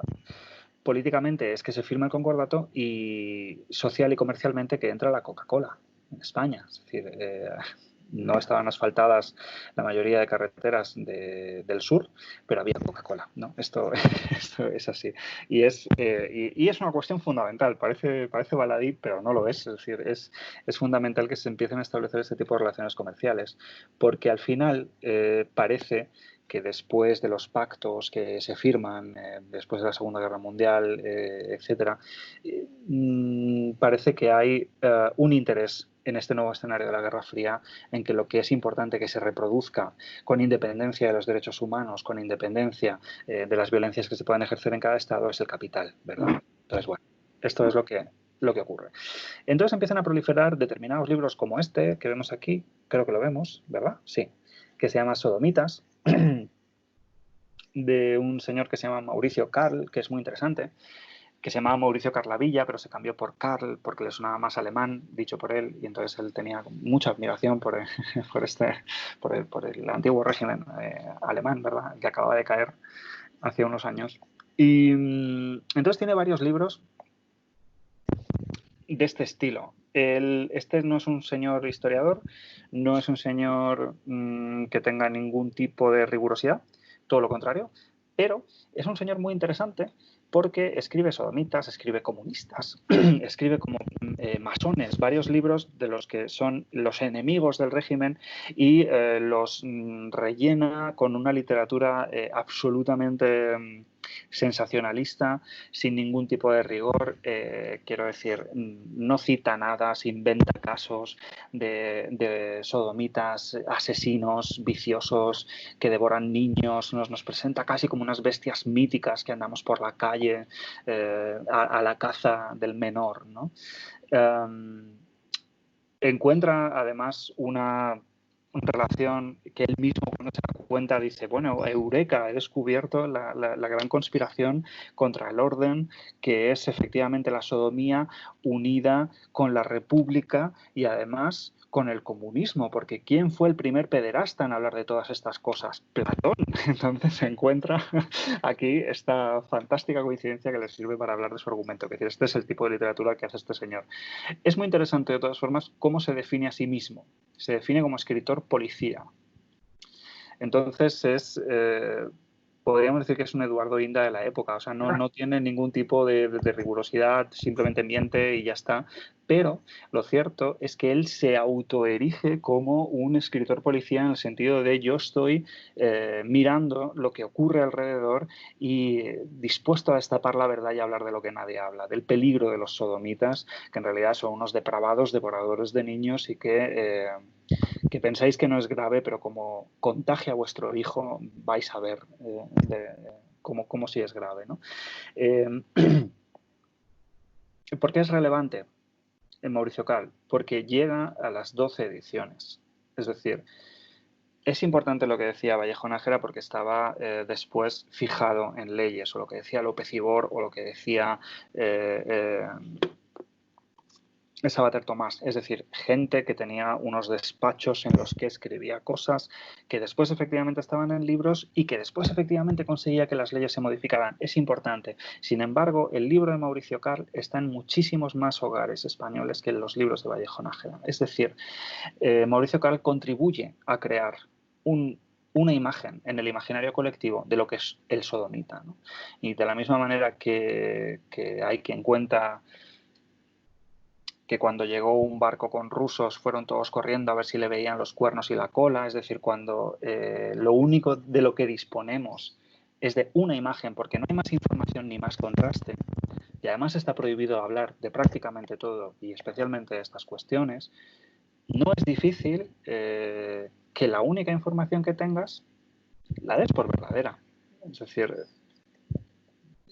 políticamente es que se firma el concordato y social y comercialmente que entra la Coca-Cola en España. Es decir, no estaban asfaltadas la mayoría de carreteras del sur, pero había Coca-Cola, ¿no? Esto es así. Y es una cuestión fundamental. Parece baladí, pero no lo es. Es decir, es fundamental que se empiecen a establecer este tipo de relaciones comerciales, porque al final parece que después de los pactos que se firman, después de la Segunda Guerra Mundial, etcétera, parece que hay un interés en este nuevo escenario de la Guerra Fría en que lo que es importante que se reproduzca con independencia de los derechos humanos, con independencia de las violencias que se pueden ejercer en cada estado, es el capital, ¿verdad? Entonces, bueno, esto es lo que ocurre. Entonces empiezan a proliferar determinados libros como este que vemos aquí, creo que lo vemos, ¿verdad? Sí, que se llama Sodomitas, de un señor que se llama Mauricio Karl, que es muy interesante, que se llamaba Mauricio Carlavilla, pero se cambió por Karl porque le sonaba más alemán, dicho por él, y entonces él tenía mucha admiración por el antiguo régimen alemán, ¿verdad? Que acababa de caer hace unos años. Y entonces tiene varios libros de este estilo. Este no es un señor historiador, no es un señor que tenga ningún tipo de rigurosidad, todo lo contrario, pero es un señor muy interesante porque escribe sodomitas, escribe comunistas, escribe como masones, varios libros de los que son los enemigos del régimen y los rellena con una literatura absolutamente sensacionalista, sin ningún tipo de rigor, quiero decir, no cita nada, se inventa casos de sodomitas, asesinos, viciosos, que devoran niños, nos presenta casi como unas bestias míticas que andamos por la calle a la caza del menor, ¿no? Encuentra además una relación que él mismo cuando se da cuenta dice, bueno, eureka, he descubierto la gran conspiración contra el orden, que es efectivamente la sodomía unida con la república y además con el comunismo, porque ¿quién fue el primer pederasta en hablar de todas estas cosas? Platón. Entonces se encuentra aquí esta fantástica coincidencia que le sirve para hablar de su argumento, que este es el tipo de literatura que hace este señor. Es muy interesante, de todas formas, cómo se define a sí mismo. Se define como escritor policía. Entonces podríamos decir que es un Eduardo Inda de la época, o sea, no tiene ningún tipo de rigurosidad, simplemente miente y ya está, pero lo cierto es que él se autoerige como un escritor policía en el sentido de yo estoy mirando lo que ocurre alrededor y dispuesto a destapar la verdad y hablar de lo que nadie habla, del peligro de los sodomitas, que en realidad son unos depravados devoradores de niños y que pensáis que no es grave, pero como contagia a vuestro hijo, vais a ver cómo sí es grave, ¿no? ¿Por qué es relevante en Mauricio Cal? Porque llega a las 12 ediciones. Es decir, es importante lo que decía Vallejo Nájera porque estaba después fijado en leyes, o lo que decía López Ibor, o lo que decía Savater Tomás, es decir, gente que tenía unos despachos en los que escribía cosas que después efectivamente estaban en libros y que después efectivamente conseguía que las leyes se modificaran. Es importante. Sin embargo, el libro de Mauricio Karl está en muchísimos más hogares españoles que en los libros de Vallejo Nájera. Es decir, Mauricio Karl contribuye a crear una imagen en el imaginario colectivo de lo que es el sodomita, ¿no? Y de la misma manera que hay quien cuenta que cuando llegó un barco con rusos fueron todos corriendo a ver si le veían los cuernos y la cola, es decir, cuando lo único de lo que disponemos es de una imagen, porque no hay más información ni más contraste, y además está prohibido hablar de prácticamente todo, y especialmente de estas cuestiones, no es difícil que la única información que tengas la des por verdadera. Es decir,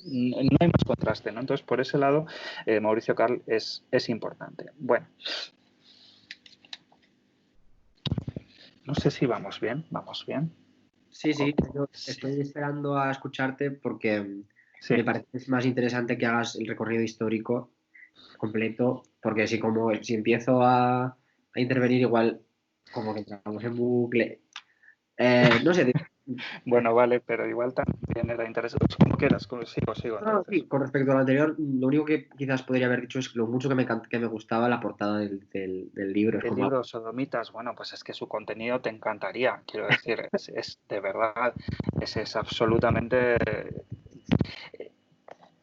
no hay más contraste, ¿no? Entonces, por ese lado, Mauricio Karl es importante. Bueno, no sé si vamos bien. ¿Vamos bien? Sí, sí, yo estoy esperando a escucharte porque Sí. me parece más interesante que hagas el recorrido histórico completo, porque si empiezo a intervenir igual como que entramos en bucle. No sé, Bueno, vale, pero igual también era interesante. Como quieras, sigo no, entonces. sí, con respecto al anterior, lo único que quizás podría haber dicho es lo mucho que me gustaba la portada del libro. Es El como, libro Sodomitas, bueno, pues es que su contenido te encantaría, quiero decir, es de verdad, es absolutamente...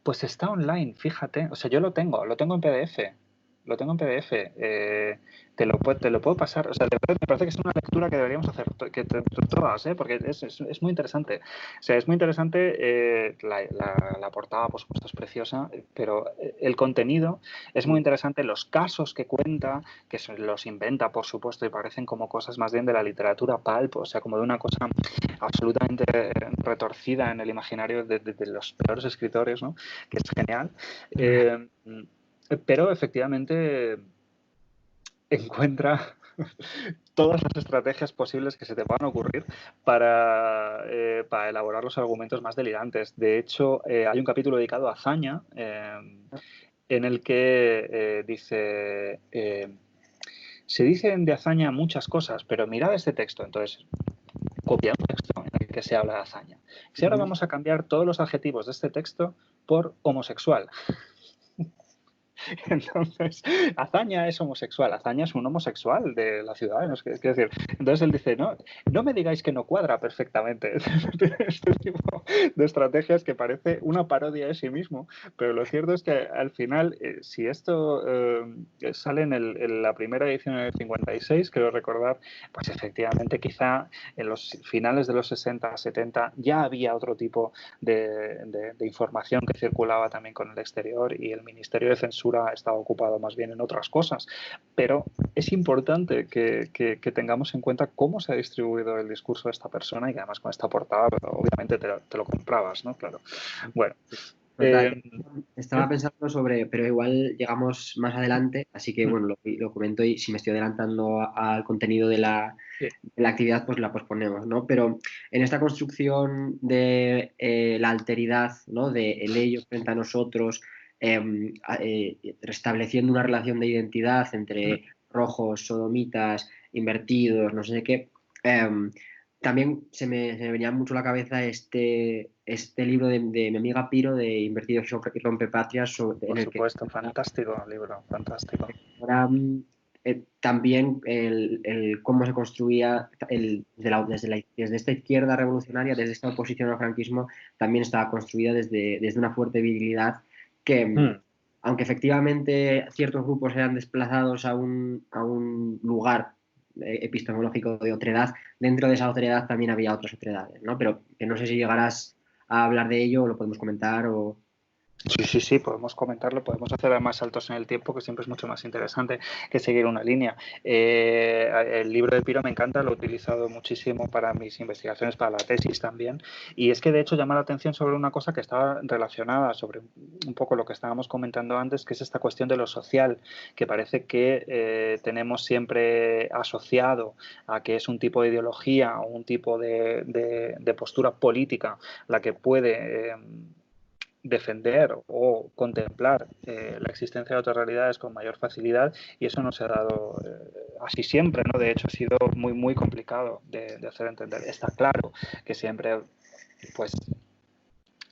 Pues está online, fíjate, o sea, yo lo tengo en PDF, te lo puedo pasar, o sea, de verdad me parece que es una lectura que deberíamos hacer todas, ¿eh? Porque es muy interesante, o sea, es muy interesante, la portada, por supuesto, es preciosa, pero el contenido es muy interesante, los casos que cuenta, que los inventa, por supuesto, y parecen como cosas más bien de la literatura pulp, o sea, como de una cosa absolutamente retorcida en el imaginario de los peores escritores, ¿no? Que es genial. Pero efectivamente encuentra todas las estrategias posibles que se te puedan ocurrir para elaborar los argumentos más delirantes. De hecho, hay un capítulo dedicado a Azaña en el que dice... se dicen de Azaña muchas cosas, pero mirad este texto. Entonces, copia un texto en el que se habla de Azaña. Si ahora vamos a cambiar todos los adjetivos de este texto por homosexual. Entonces, Azaña es homosexual, Azaña es un homosexual de la ciudad, ¿no? Quiero decir, entonces él dice, no me digáis que no cuadra perfectamente este tipo de estrategias que parece una parodia de sí mismo, pero lo cierto es que al final, si esto sale en la primera edición del 56, creo recordar, pues efectivamente quizá en los finales de los 60, 70 ya había otro tipo de información que circulaba también con el exterior y el Ministerio de Censura estaba ocupado más bien en otras cosas, pero es importante que tengamos en cuenta cómo se ha distribuido el discurso de esta persona y que además con esta portada obviamente te lo comprabas, ¿no? Claro. Bueno. total, estaba pensando sobre, pero igual llegamos más adelante, así que bueno, lo comento y si me estoy adelantando al contenido de la actividad, pues la posponemos, ¿no? Pero en esta construcción de la alteridad, ¿no? De el ello frente a nosotros, restableciendo una relación de identidad entre rojos, sodomitas, invertidos, no sé qué. También se me venía mucho a la cabeza este libro de mi amiga Piro, de Invertidos y Rompepatrias, en Por el que supuesto, fantástico libro, fantástico. ahora, también cómo se construía desde esta izquierda revolucionaria, desde esta oposición al franquismo, también estaba construida desde una fuerte virilidad que, aunque efectivamente ciertos grupos eran desplazados a un lugar epistemológico de otredad, dentro de esa otredad también había otras otredades, ¿no? Pero que no sé si llegarás a hablar de ello o lo podemos comentar o... Sí, podemos comentarlo, podemos hacer más saltos en el tiempo, que siempre es mucho más interesante que seguir una línea. El libro de Piro me encanta, lo he utilizado muchísimo para mis investigaciones, para la tesis también, y es que de hecho llama la atención sobre una cosa que estaba relacionada sobre un poco lo que estábamos comentando antes, que es esta cuestión de lo social, que parece que tenemos siempre asociado a que es un tipo de ideología o un tipo de postura política la que puede... defender o contemplar la existencia de otras realidades con mayor facilidad y eso no se ha dado así siempre, ¿no? De hecho ha sido muy complicado de hacer entender. Está claro que siempre pues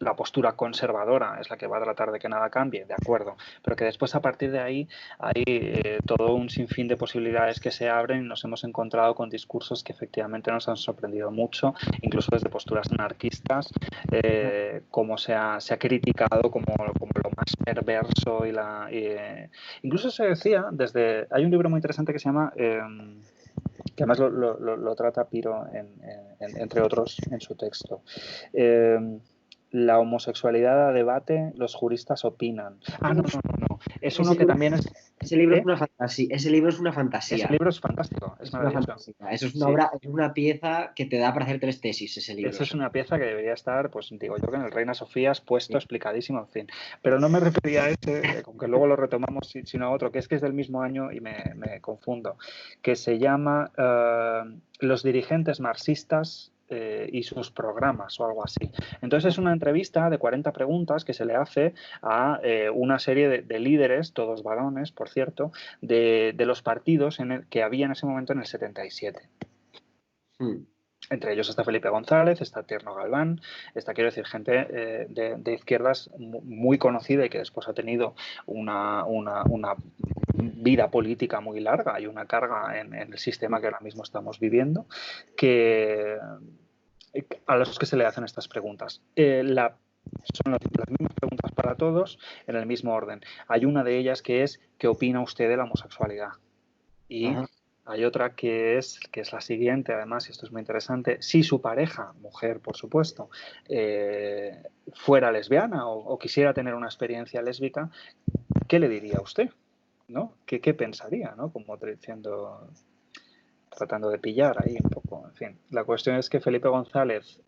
la postura conservadora es la que va a tratar de que nada cambie, de acuerdo, pero que después a partir de ahí hay todo un sinfín de posibilidades que se abren y nos hemos encontrado con discursos que efectivamente nos han sorprendido mucho, incluso desde posturas anarquistas, como se ha criticado como lo más perverso incluso se decía hay un libro muy interesante que se llama que además lo trata Piro entre otros en su texto. La homosexualidad a debate, los juristas opinan. No. no. Es uno que también es... Ese libro es una fantasía. Ese libro es una fantasía. Ese libro es fantástico, es maravilloso. Eso es una obra, es una pieza que te da para hacer 3 tesis, ese libro. Esa es una pieza que debería estar, pues digo yo, que en el Reina Sofía puesto, explicadísimo, en fin. Pero no me refería a ese, aunque luego lo retomamos, sino a otro, que es del mismo año y me confundo, que se llama Los dirigentes marxistas y sus programas o algo así. Entonces es una entrevista de 40 preguntas que se le hace a una serie de líderes, todos varones, por cierto, de los partidos que había en ese momento en el 77. Entre ellos está Felipe González, está Tierno Galván, está, quiero decir, gente de izquierdas muy conocida y que después ha tenido una vida política muy larga y una carga en el sistema que ahora mismo estamos viviendo, a los que se le hacen estas preguntas. Son las mismas preguntas para todos en el mismo orden. Hay una de ellas que es ¿qué opina usted de la homosexualidad? Y hay otra que es la siguiente, además, y esto es muy interesante, si su pareja, mujer por supuesto, fuera lesbiana o quisiera tener una experiencia lésbica, ¿qué le diría a usted? ¿No? ¿Qué pensaría? ¿No? Como diciendo, tratando de pillar ahí un poco. En fin, la cuestión es que Felipe González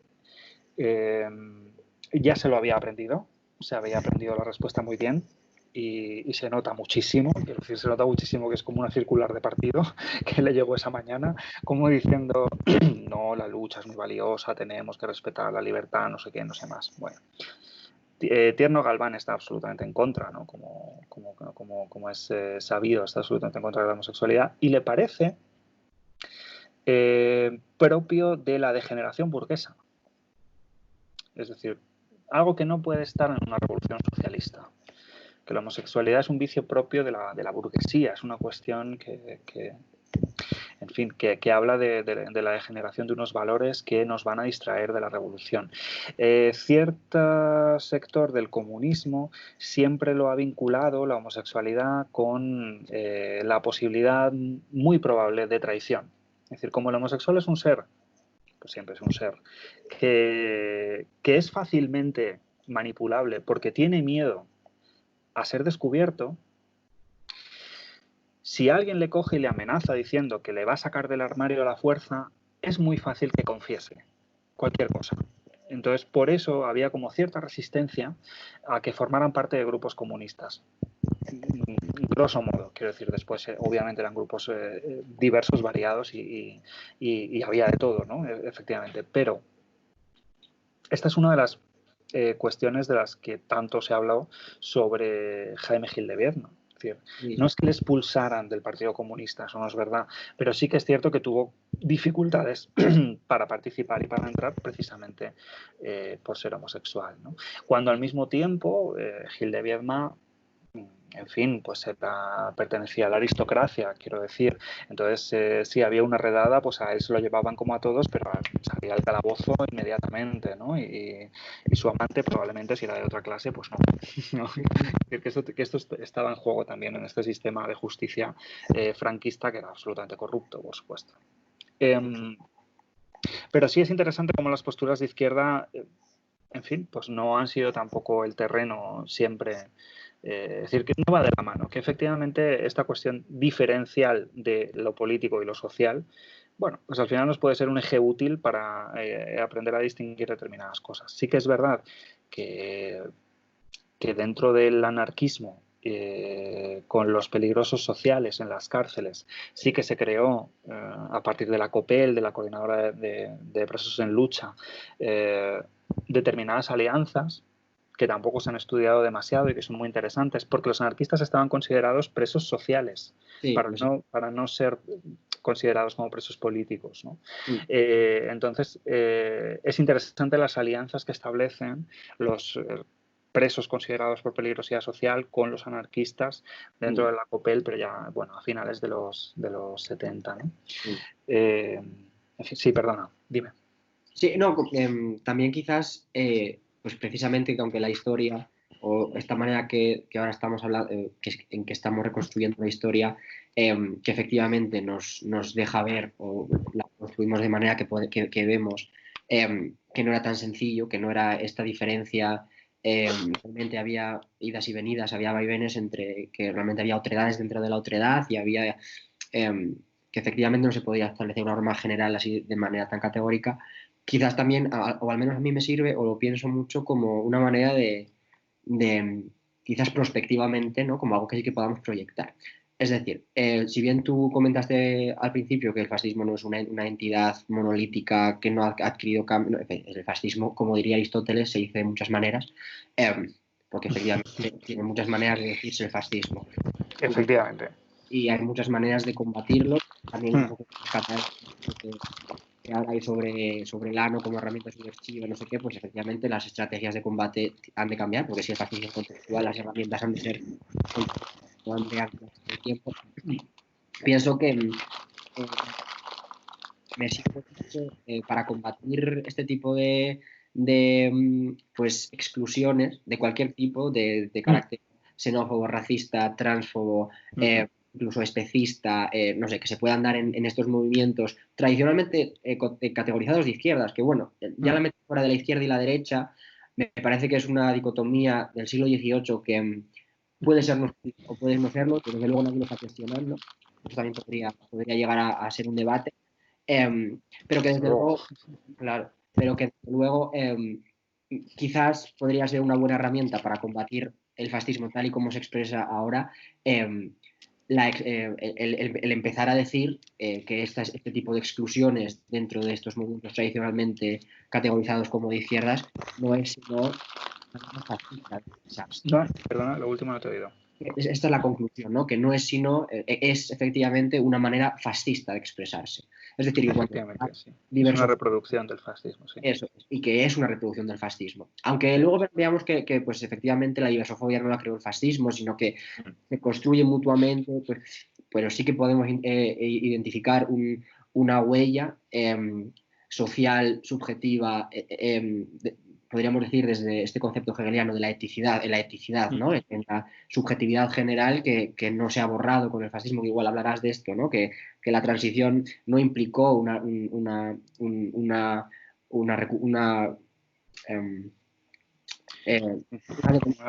ya se lo había aprendido, se había aprendido la respuesta muy bien. Y se nota muchísimo, quiero decir, se nota muchísimo que es como una circular de partido que le llegó esa mañana, como diciendo, no, la lucha es muy valiosa, tenemos que respetar la libertad, no sé qué, no sé más. Bueno, Tierno Galván está absolutamente en contra, ¿no? Como es sabido, está absolutamente en contra de la homosexualidad y le parece propio de la degeneración burguesa. Es decir, algo que no puede estar en una revolución socialista. Que la homosexualidad es un vicio propio de la burguesía, es una cuestión en fin, que habla de la degeneración de unos valores que nos van a distraer de la revolución. Cierto sector del comunismo siempre lo ha vinculado, la homosexualidad, con la posibilidad muy probable de traición. Es decir, como el homosexual es un ser, pues siempre es un ser, que es fácilmente manipulable porque tiene miedo a ser descubierto, si alguien le coge y le amenaza diciendo que le va a sacar del armario a la fuerza, es muy fácil que confiese cualquier cosa. Entonces, por eso había como cierta resistencia a que formaran parte de grupos comunistas. Grosso modo, quiero decir, después obviamente eran grupos diversos, variados y había de todo, ¿no? Efectivamente. Pero esta es una de las cuestiones de las que tanto se ha hablado sobre Jaime Gil de Biedma. Es decir, no es que le expulsaran del Partido Comunista, eso no es verdad, pero sí que es cierto que tuvo dificultades para participar y para entrar precisamente por ser homosexual, ¿no? Cuando al mismo tiempo Gil de Biedma, en fin, pues pertenecía a la aristocracia, quiero decir. Entonces, si había una redada, pues a él se lo llevaban como a todos, pero salía al calabozo inmediatamente, ¿no? Y su amante probablemente, si era de otra clase, pues no. ¿No? que esto estaba en juego también en este sistema de justicia franquista, que era absolutamente corrupto, por supuesto. Pero sí es interesante cómo las posturas de izquierda, en fin, pues no han sido tampoco el terreno siempre... es decir, que no va de la mano, que efectivamente esta cuestión diferencial de lo político y lo social, bueno, pues al final nos puede ser un eje útil para aprender a distinguir determinadas cosas. Sí que es verdad que dentro del anarquismo, con los peligrosos sociales en las cárceles, sí que se creó, a partir de la COPEL, de la Coordinadora de Presos en Lucha, determinadas alianzas que tampoco se han estudiado demasiado y que son muy interesantes, porque los anarquistas estaban considerados presos sociales, sí, para no ser considerados como presos políticos, ¿no? Entonces, es interesante las alianzas que establecen los presos considerados por peligrosidad social con los anarquistas dentro de la COPEL, pero ya, bueno, a finales de los 70, ¿no? En fin, sí, perdona, dime. Sí, no, también quizás, pues precisamente que aunque la historia o esta manera que ahora estamos hablando, en que estamos reconstruyendo la historia, que efectivamente nos deja ver o la construimos de manera que vemos que no era tan sencillo, que no era esta diferencia realmente había idas y venidas, había vaivenes entre que realmente había otredades dentro de la otredad y había que efectivamente no se podía establecer una norma general así de manera tan categórica. Quizás también, o al menos a mí me sirve, o lo pienso mucho como una manera de quizás prospectivamente, ¿no? Como algo que sí que podamos proyectar. Es decir, si bien tú comentaste al principio que el fascismo no es una entidad monolítica que no ha adquirido cambio, no, el fascismo, como diría Aristóteles, se dice de muchas maneras, porque efectivamente tiene muchas maneras de decirse el fascismo. Efectivamente. Y hay muchas maneras de combatirlo. También un poco que ahora hay sobre el ANO como herramienta subversiva, no sé qué, pues efectivamente las estrategias de combate han de cambiar, porque si el fascismo es contextual, las herramientas han de ser no han de anclarse en el tiempo. Pienso que me sirve mucho para combatir este tipo de pues, exclusiones de cualquier tipo, de carácter xenófobo, racista, transfobo, incluso especista, no sé, que se puedan dar en estos movimientos tradicionalmente categorizados de izquierdas, que bueno, ya la metáfora de la izquierda y la derecha me parece que es una dicotomía del siglo XVIII que puede ser o puede no serlo, pero desde luego nadie lo está cuestionando. Eso también podría llegar a ser un debate. Pero que desde luego, claro, pero que desde luego quizás podría ser una buena herramienta para combatir el fascismo tal y como se expresa ahora, el empezar a decir que este tipo de exclusiones dentro de estos movimientos tradicionalmente categorizados como de izquierdas no es sino una fascista. No, perdona, lo último no te he oído. Esta es la conclusión, ¿no? Que no es sino, es efectivamente una manera fascista de expresarse. Es decir, que cuando sí. Es una reproducción del fascismo, sí. Eso es, y que es una reproducción del fascismo. Aunque luego veamos que pues efectivamente la diversofobia no la creó el fascismo, sino que se construye mutuamente, pues, pero sí que podemos identificar una huella social, subjetiva, podríamos decir desde este concepto hegeliano de la eticidad, ¿no? En la subjetividad general que no se ha borrado con el fascismo, que igual hablarás de esto, ¿no? Que la transición no implicó una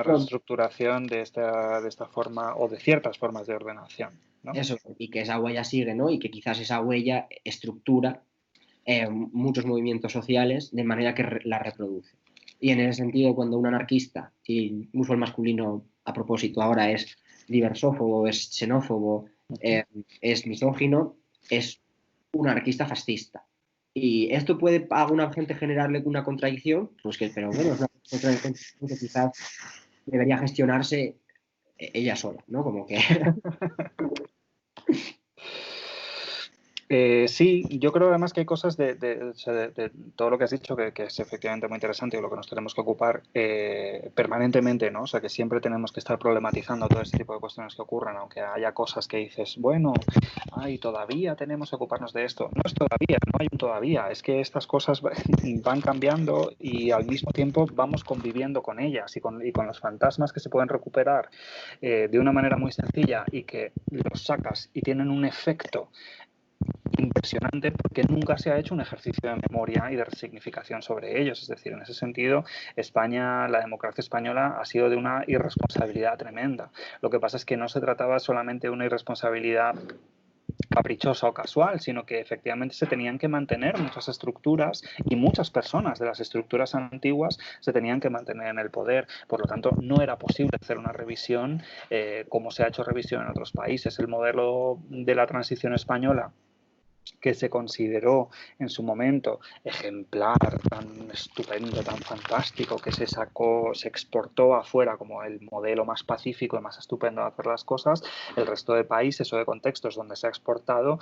reestructuración de esta forma o de ciertas formas de ordenación, ¿no? Eso, y que esa huella sigue, ¿no? Y que quizás esa huella estructura muchos movimientos sociales de manera que la reproduce. Y en ese sentido, cuando un anarquista, y uso el masculino a propósito ahora, es diversófobo, es xenófobo, es misógino, es un anarquista fascista. Y esto puede a alguna gente generarle una contradicción, pues pero bueno, es una contradicción que quizás debería gestionarse ella sola, ¿no? Como que... Sí, yo creo además que hay cosas de todo lo que has dicho que es efectivamente muy interesante y de lo que nos tenemos que ocupar permanentemente, ¿no? O sea, que siempre tenemos que estar problematizando todo este tipo de cuestiones que ocurren, aunque haya cosas que dices, bueno, ay, todavía tenemos que ocuparnos de esto. No es todavía, no hay un todavía, es que estas cosas van cambiando y al mismo tiempo vamos conviviendo con ellas y con los fantasmas que se pueden recuperar de una manera muy sencilla y que los sacas y tienen un efecto impresionante porque nunca se ha hecho un ejercicio de memoria y de resignificación sobre ellos. Es decir, en ese sentido, España, la democracia española ha sido de una irresponsabilidad tremenda. Lo que pasa es que no se trataba solamente de una irresponsabilidad caprichosa o casual, sino que efectivamente se tenían que mantener muchas estructuras y muchas personas de las estructuras antiguas se tenían que mantener en el poder. Por lo tanto, no era posible hacer una revisión como se ha hecho revisión en otros países. El modelo de la transición española que se consideró en su momento ejemplar, tan estupendo, tan fantástico, que se exportó afuera como el modelo más pacífico y más estupendo de hacer las cosas, el resto de países o de contextos donde se ha exportado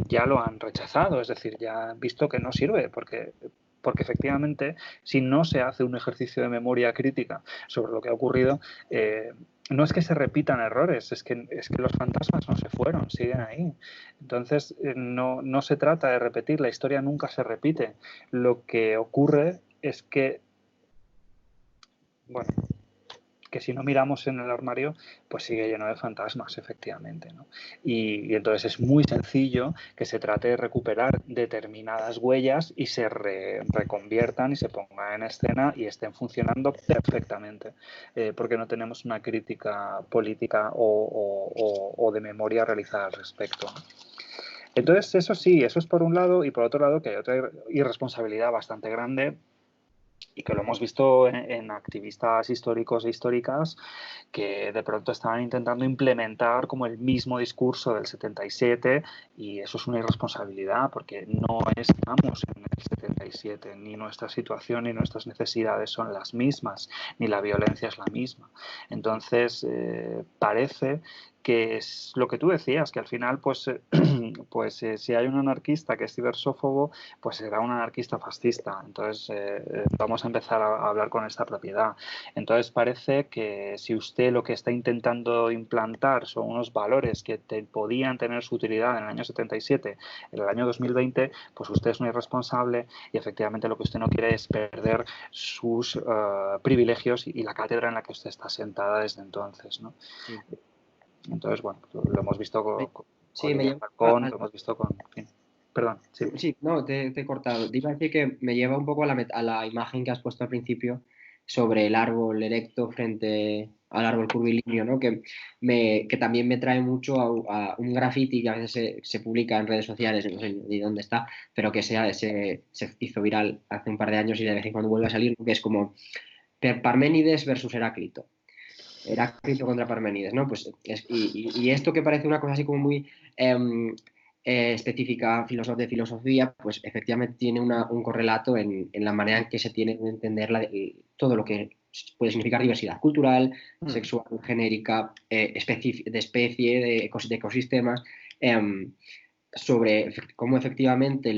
ya lo han rechazado, es decir, ya han visto que no sirve, porque efectivamente, si no se hace un ejercicio de memoria crítica sobre lo que ha ocurrido, no es que se repitan errores, es que los fantasmas no se fueron, siguen ahí. Entonces, no se trata de repetir, la historia nunca se repite. Lo que ocurre es que, bueno, que si no miramos en el armario, pues sigue lleno de fantasmas, efectivamente, ¿no? Y entonces es muy sencillo que se trate de recuperar determinadas huellas y se reconviertan y se pongan en escena y estén funcionando perfectamente, porque no tenemos una crítica política o de memoria realizada al respecto, ¿no? Entonces, eso sí, eso es por un lado, y por otro lado que hay otra irresponsabilidad bastante grande y que lo hemos visto en activistas históricos e históricas que de pronto estaban intentando implementar como el mismo discurso del 77 y eso es una irresponsabilidad porque no estamos en el 77, ni nuestra situación ni nuestras necesidades son las mismas, ni la violencia es la misma. Entonces, parece que es lo que tú decías, que al final, si hay un anarquista que es cibersófobo, pues será un anarquista fascista. Entonces, vamos a empezar a hablar con esta propiedad. Entonces, parece que si usted lo que está intentando implantar son unos valores que podían tener su utilidad en el año 77, en el año 2020, pues usted es un irresponsable y efectivamente lo que usted no quiere es perder sus privilegios y la cátedra en la que usted está sentada desde entonces, ¿no? Sí. Entonces, bueno, lo hemos visto con Sí, me Olivier lleva Falcón, lo hemos visto con... En fin. Perdón, sí. Sí, no, te he cortado. Te iba a decir que me lleva un poco a a la imagen que has puesto al principio sobre el árbol erecto frente al árbol curvilíneo, ¿no? Que también me trae mucho a un graffiti que a veces se publica en redes sociales, no sé ni dónde está, pero que se hizo viral hace un par de años y de vez en cuando vuelve a salir, que es como Parménides versus Heráclito. Heráclito contra Parménides, ¿no? Pues y esto que parece una cosa así como muy específica de filosofía, pues efectivamente tiene un correlato en la manera en que se tiene de entender todo lo que puede significar diversidad cultural, sexual, genérica, de especie, de ecosistemas, sobre cómo efectivamente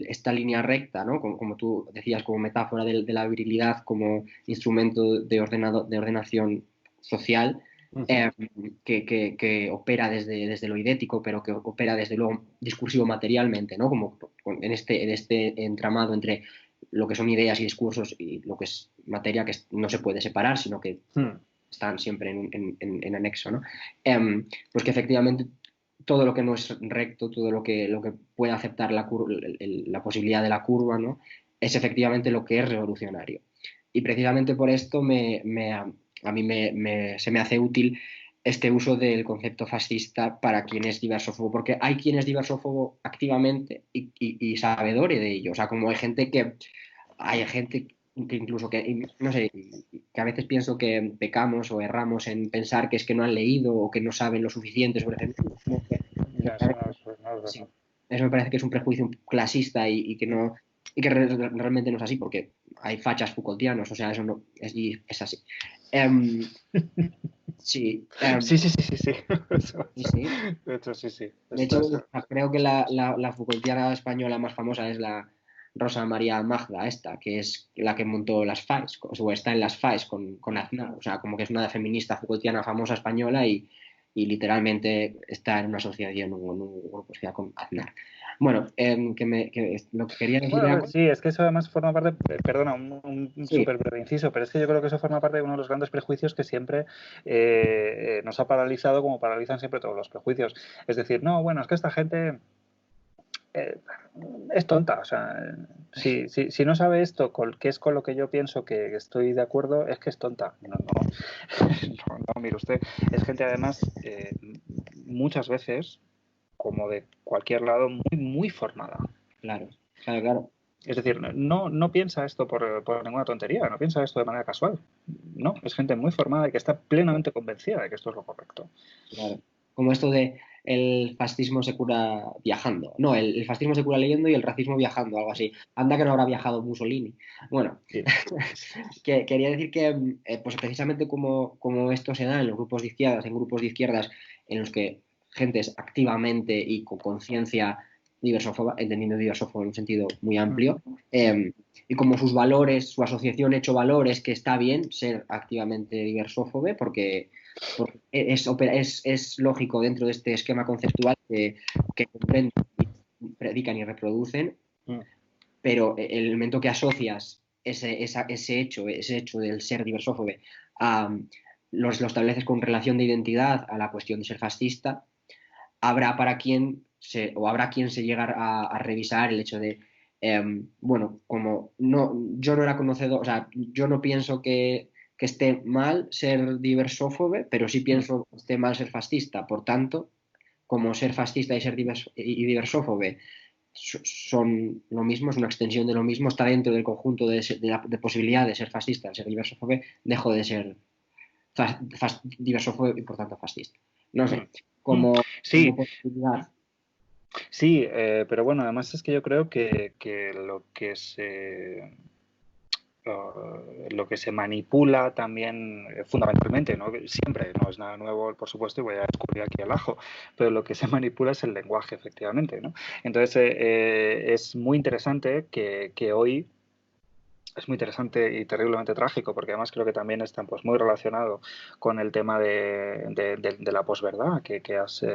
esta línea recta, ¿no? Como tú decías, como metáfora de la virilidad, como instrumento de ordenación social, eh, que opera desde lo idético, pero que opera desde lo discursivo materialmente, ¿no? Como en este entramado entre lo que son ideas y discursos y lo que es materia que no se puede separar, sino que están siempre en anexo, ¿no? Pues que efectivamente todo lo que no es recto, todo lo que puede aceptar la posibilidad de la curva, ¿no? Es efectivamente lo que es revolucionario. Y precisamente por esto a mí se me hace útil este uso del concepto fascista para quien es diversófobo, porque hay quien es diversófobo activamente y sabedore de ello. O sea, como hay gente que incluso no sé, que a veces pienso que pecamos o erramos en pensar que es que no han leído o que no saben lo suficiente sobre gente. Ya, eso no es Sí. verdad. Eso me parece que es un prejuicio clasista y que no y que realmente no es así, porque hay fachas Foucaultianos, o sea, eso no es así. Em, sí, Sí, sí, sí, sí, sí. sí, sí. De hecho, sí, sí. De hecho, creo que la Foucaultiana española más famosa es la Rosa María Magda, esta, que es la que montó las FAES, o está en las FAES con Aznar. O sea, como que es una feminista Foucaultiana famosa española y literalmente está en una asociación, en un grupo social con Aznar. Bueno, lo que quería decir era... Bueno, sí, es que eso además forma parte, perdona, un Sí, súper breve inciso, pero es que yo creo que eso forma parte de uno de los grandes prejuicios que siempre nos ha paralizado, como paralizan siempre todos los prejuicios. Es decir, no, bueno, es que esta gente eh, es tonta, o sea, si no sabe esto, que es con lo que yo pienso que estoy de acuerdo, es que es tonta. No, no, mire usted, es gente además muchas veces, como de cualquier lado, muy, muy formada. claro, claro, claro. Es decir, no piensa esto por ninguna tontería, no piensa esto de manera casual. No, es gente muy formada y que está plenamente convencida de que esto es lo correcto. Claro. Como esto de el fascismo se cura viajando. No, el fascismo se cura leyendo y el racismo viajando, algo así. Anda que no habrá viajado Mussolini. Bueno, Sí. quería decir que pues precisamente como esto se da en los grupos de izquierdas, en grupos de izquierdas en los que gente es activamente y con conciencia diversófoba, entendiendo diversófobo en un sentido muy amplio, y como sus valores, su asociación hecho valores, que está bien ser activamente diversófobe, porque es lógico dentro de este esquema conceptual que comprenden, predican y reproducen, pero el momento que asocias ese hecho del ser diversófobe a, lo estableces con relación de identidad a la cuestión de ser fascista, habrá quien se llega a revisar el hecho de, bueno, como no, yo no era conocedor, o sea, yo no pienso que esté mal ser diversófobe, pero sí pienso que esté mal ser fascista. Por tanto, como ser fascista y ser diversófobe son lo mismo, es una extensión de lo mismo, está dentro del conjunto de posibilidad de ser fascista, de ser diversófobe, dejo de ser diversófobe y por tanto fascista. No sé, como Sí, posibilidad. sí, pero bueno, además es que yo creo que lo que se manipula también fundamentalmente, ¿no? Siempre, no es nada nuevo, por supuesto, y voy a descubrir aquí el ajo, pero lo que se manipula es el lenguaje, efectivamente, ¿no? Entonces, es muy interesante que hoy es muy interesante y terriblemente trágico, porque además creo que también está pues, muy relacionado con el tema de la posverdad que has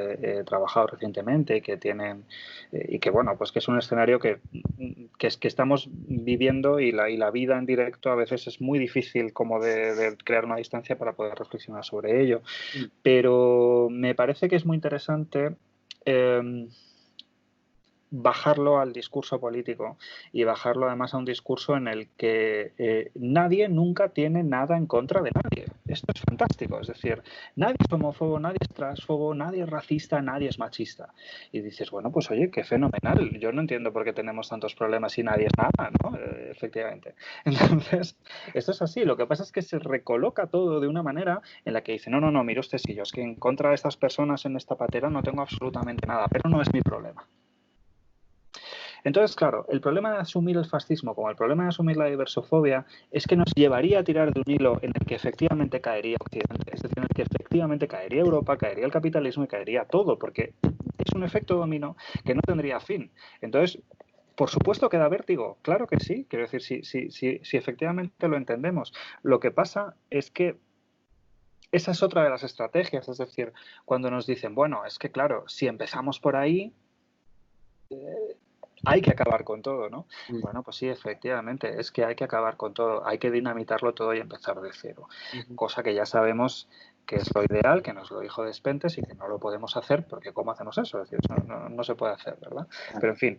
trabajado recientemente y que tienen y que bueno, pues que es un escenario que estamos viviendo y la vida en directo a veces es muy difícil como de crear una distancia para poder reflexionar sobre ello. Pero me parece que es muy interesante bajarlo al discurso político y bajarlo además a un discurso en el que nadie nunca tiene nada en contra de nadie. Esto es fantástico, es decir, nadie es homófobo, nadie es transfobo, nadie es racista, nadie es machista. Y dices, bueno, pues oye, qué fenomenal, yo no entiendo por qué tenemos tantos problemas y nadie es nada, ¿no? Efectivamente. Entonces, esto es así, lo que pasa es que se recoloca todo de una manera en la que dice, no, no, no, mire usted, si yo es que en contra de estas personas en esta patera no tengo absolutamente nada, pero no es mi problema. Entonces, claro, el problema de asumir el fascismo como el problema de asumir la diversofobia es que nos llevaría a tirar de un hilo en el que efectivamente caería Occidente, es decir, en el que efectivamente caería Europa, caería el capitalismo y caería todo, porque es un efecto dominó que no tendría fin. Entonces, por supuesto que da vértigo, claro que sí, quiero decir, si efectivamente lo entendemos. Lo que pasa es que esa es otra de las estrategias, es decir, cuando nos dicen, bueno, es que claro, si empezamos por ahí, hay que acabar con todo, ¿no? Bueno, pues sí, efectivamente, es que hay que acabar con todo, hay que dinamitarlo todo y empezar de cero, cosa que ya sabemos que es lo ideal, que nos lo dijo Despentes y que no lo podemos hacer porque ¿cómo hacemos eso? Es decir, no se puede hacer, ¿verdad? Pero en fin,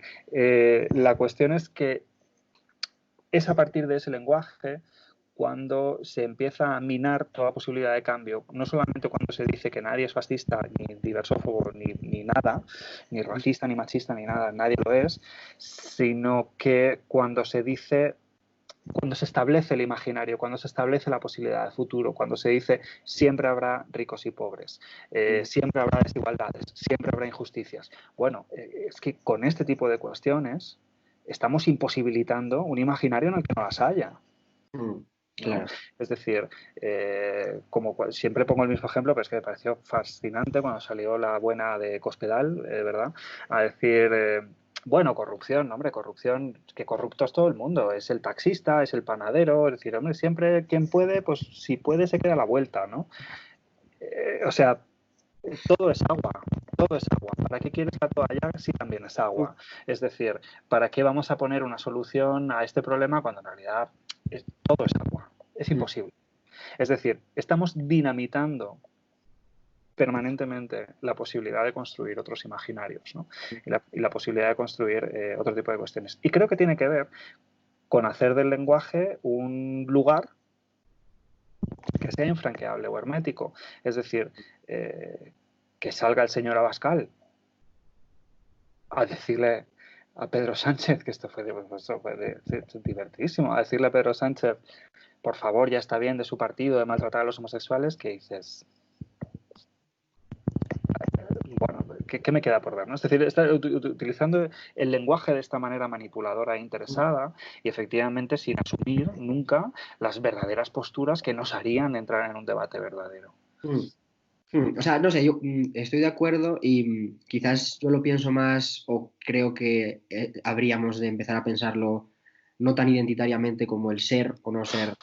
la cuestión es que es a partir de ese lenguaje cuando se empieza a minar toda posibilidad de cambio, no solamente cuando se dice que nadie es fascista, ni diversófobo, ni nada, ni racista, ni machista, ni nada, nadie lo es, sino que cuando se dice, cuando se establece el imaginario, cuando se establece la posibilidad de futuro, cuando se dice siempre habrá ricos y pobres, siempre habrá desigualdades, siempre habrá injusticias. Bueno, es que con este tipo de cuestiones estamos imposibilitando un imaginario en el que no las haya. Claro. ¿No? Es decir, como siempre pongo el mismo ejemplo, pero es que me pareció fascinante cuando salió la buena de Cospedal, ¿verdad? A decir, bueno, corrupción, hombre, corrupción, que corrupto es todo el mundo, es el taxista, es el panadero, es decir, hombre, siempre quien puede, pues si puede se queda a la vuelta, ¿no? O sea, todo es agua, todo es agua. ¿Para qué quieres la toalla si también es agua? Es decir, ¿para qué vamos a poner una solución a este problema cuando en realidad todo es agua? Es imposible. Es decir, estamos dinamitando permanentemente la posibilidad de construir otros imaginarios, ¿no? y la posibilidad de construir otro tipo de cuestiones. Y creo que tiene que ver con hacer del lenguaje un lugar que sea infranqueable o hermético. Es decir, que salga el señor Abascal a decirle a Pedro Sánchez, que esto fue divertidísimo, a decirle a Pedro Sánchez, por favor, ya está bien de su partido de maltratar a los homosexuales, que dices, bueno, ¿qué me queda por ver? ¿No? Es decir, está utilizando el lenguaje de esta manera manipuladora e interesada y efectivamente sin asumir nunca las verdaderas posturas que nos harían entrar en un debate verdadero. O sea, no sé, yo estoy de acuerdo y quizás yo lo pienso más o creo que habríamos de empezar a pensarlo no tan identitariamente como el ser o no ser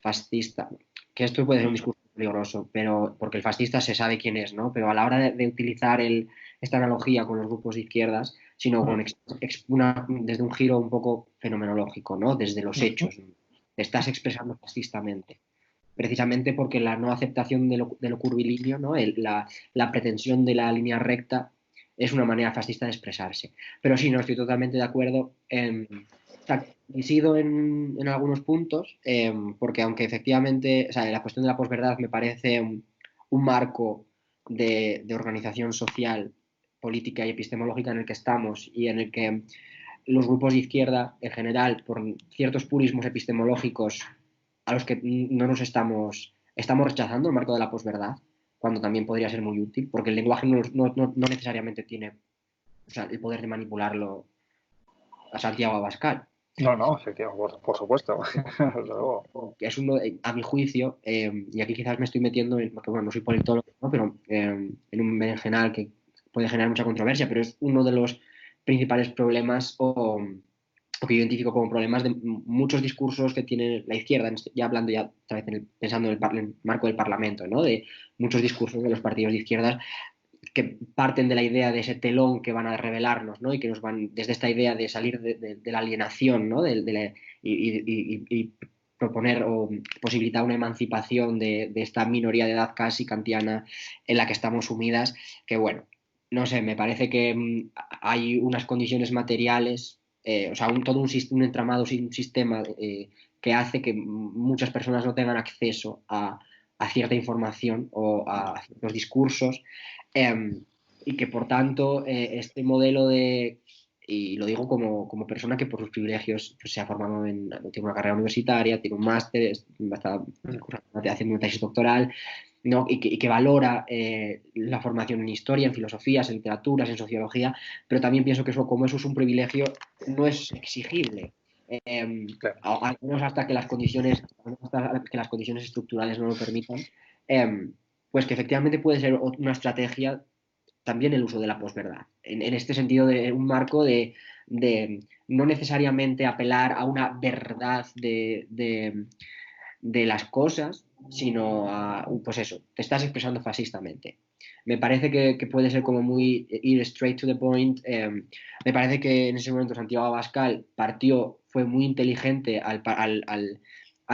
fascista, que esto puede ser un discurso peligroso, pero porque el fascista se sabe quién es, ¿no? Pero a la hora de utilizar esta analogía con los grupos de izquierdas, sino con desde un giro un poco fenomenológico, ¿no? Desde los hechos, te estás expresando fascistamente. precisamente porque la no aceptación de lo curvilíneo, ¿no? La pretensión de la línea recta es una manera fascista de expresarse. Pero sí, no estoy totalmente de acuerdo. O sea, coincido en algunos puntos, porque aunque efectivamente, o sea, la cuestión de la posverdad me parece un marco de organización social, política y epistemológica en el que estamos y en el que los grupos de izquierda en general, por ciertos purismos epistemológicos a los que no nos estamos rechazando el marco de la posverdad, cuando también podría ser muy útil, porque el lenguaje no necesariamente tiene, o sea, el poder de manipularlo a Santiago Abascal. No, no, efectivamente, por supuesto. Luego. Que es uno, a mi juicio, y aquí quizás me estoy metiendo, porque bueno, no soy politólogo, ¿no? Pero en un berenjenal que puede generar mucha controversia, pero es uno de los principales problemas o que yo identifico como problemas de muchos discursos que tiene la izquierda, ya hablando ya otra vez pensando en el marco del Parlamento, ¿no? De muchos discursos de los partidos de izquierdas que parten de la idea de ese telón que van a revelarnos, ¿no? Y que nos van desde esta idea de salir de la alienación, ¿no? Y proponer o posibilitar una emancipación de esta minoría de edad casi kantiana en la que estamos sumidas, que bueno, no sé, me parece que hay unas condiciones materiales, o sea, todo un entramado, un sistema que hace que muchas personas no tengan acceso a cierta información o a ciertos discursos, y que por tanto este modelo y lo digo como persona que por sus privilegios pues, se ha formado tiene una carrera universitaria, tiene un máster, está haciendo una tesis doctoral, ¿no? Y que valora la formación en historia, en filosofías, en literaturas, en sociología, pero también pienso que eso, como eso es un privilegio, no es exigible. Claro. Al menos hasta que las condiciones estructurales no lo permitan, pues que efectivamente puede ser una estrategia también el uso de la posverdad. En este sentido, de un marco de no necesariamente apelar a una verdad de las cosas, sino a, pues eso, te estás expresando fascistamente. Me parece que puede ser como muy ir straight to the point. Me parece que en ese momento Santiago Abascal fue muy inteligente al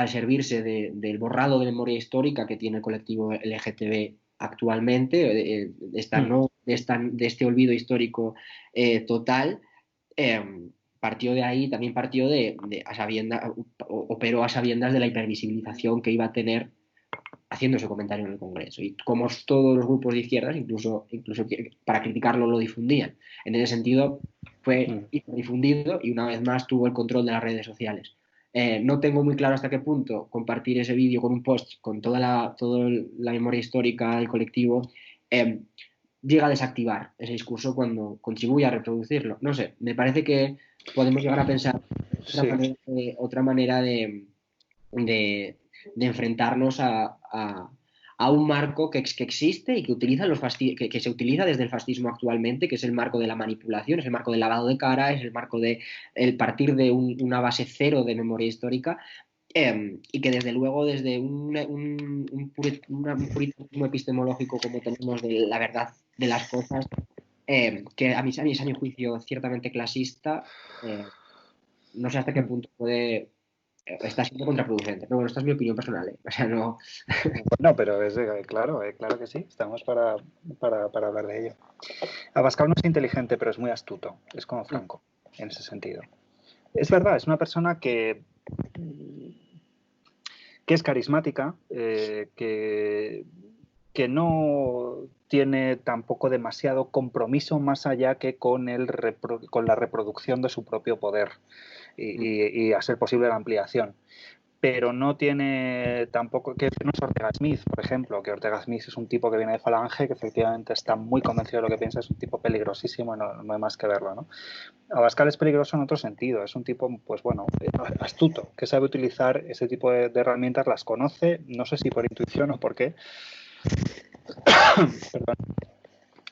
servirse del borrado de memoria histórica que tiene el colectivo LGTB actualmente, de este olvido histórico total. Partió de ahí, también partió a sabiendas, operó a sabiendas de la hipervisibilización que iba a tener haciendo ese comentario en el Congreso. Y como todos los grupos de izquierdas, incluso para criticarlo lo difundían. En ese sentido, fue difundido y una vez más tuvo el control de las redes sociales. No tengo muy claro hasta qué punto compartir ese vídeo con un post con toda la memoria histórica del colectivo llega a desactivar ese discurso cuando contribuye a reproducirlo. No sé, me parece que podemos llegar a pensar Sí. otra manera de enfrentarnos a un marco que existe y que, que se utiliza desde el fascismo actualmente, que es el marco de la manipulación, es el marco del lavado de cara, es el marco de el partir de una base cero de memoria histórica. Y que desde luego desde un puritanismo epistemológico como tenemos de la verdad de las cosas, que a mí es a mi juicio ciertamente clasista, no sé hasta qué punto está siendo contraproducente. Pero bueno, esta es mi opinión personal, ¿eh? O sea, no. Bueno, pero es claro, claro que sí, estamos para hablar de ello. Abascal no es inteligente, pero es muy astuto, es como Franco, en ese sentido. Es verdad, es una persona que es carismática, que no tiene tampoco demasiado compromiso más allá que con la reproducción de su propio poder y a ser posible la ampliación. Pero no tiene tampoco, que no es Ortega Smith, por ejemplo, que Ortega Smith es un tipo que viene de Falange, que efectivamente está muy convencido de lo que piensa, es un tipo peligrosísimo y no hay más que verlo, ¿no? Abascal es peligroso en otro sentido, es un tipo, pues bueno, astuto, que sabe utilizar ese tipo de herramientas, las conoce, no sé si por intuición o por qué, perdón,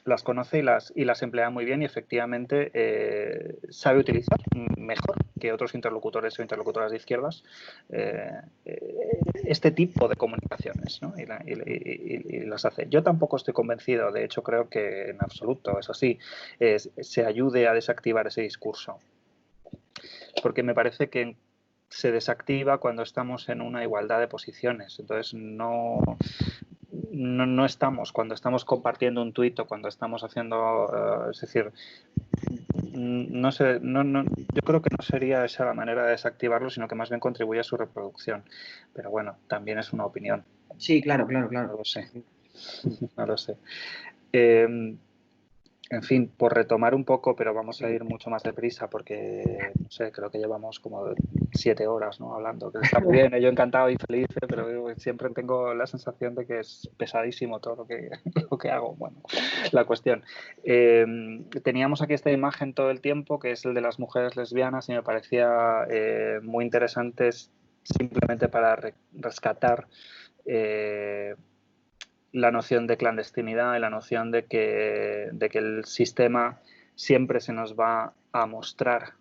las conoce y las emplea muy bien y efectivamente sabe utilizar mejor que otros interlocutores o interlocutoras de izquierdas este tipo de comunicaciones, ¿no? y las hace. Yo tampoco estoy convencido, de hecho creo que en absoluto, eso sí, se ayude a desactivar ese discurso. Porque me parece que se desactiva cuando estamos en una igualdad de posiciones. Entonces, no estamos, cuando estamos compartiendo un tuit o cuando estamos haciendo, es decir, no sé, yo creo que no sería esa la manera de desactivarlo, sino que más bien contribuye a su reproducción. Pero bueno, también es una opinión. Sí, claro. No lo sé. No lo sé. En fin, por retomar un poco, pero vamos a ir mucho más deprisa porque, no sé, creo que llevamos como 7 horas, ¿no? Hablando, que está muy bien, yo encantado y feliz, pero siempre tengo la sensación de que es pesadísimo todo lo que, lo que hago. Bueno, la cuestión. Teníamos aquí esta imagen todo el tiempo, que es el de las mujeres lesbianas, y me parecía muy interesante simplemente para rescatar la noción de clandestinidad y la noción de que el sistema siempre se nos va a mostrar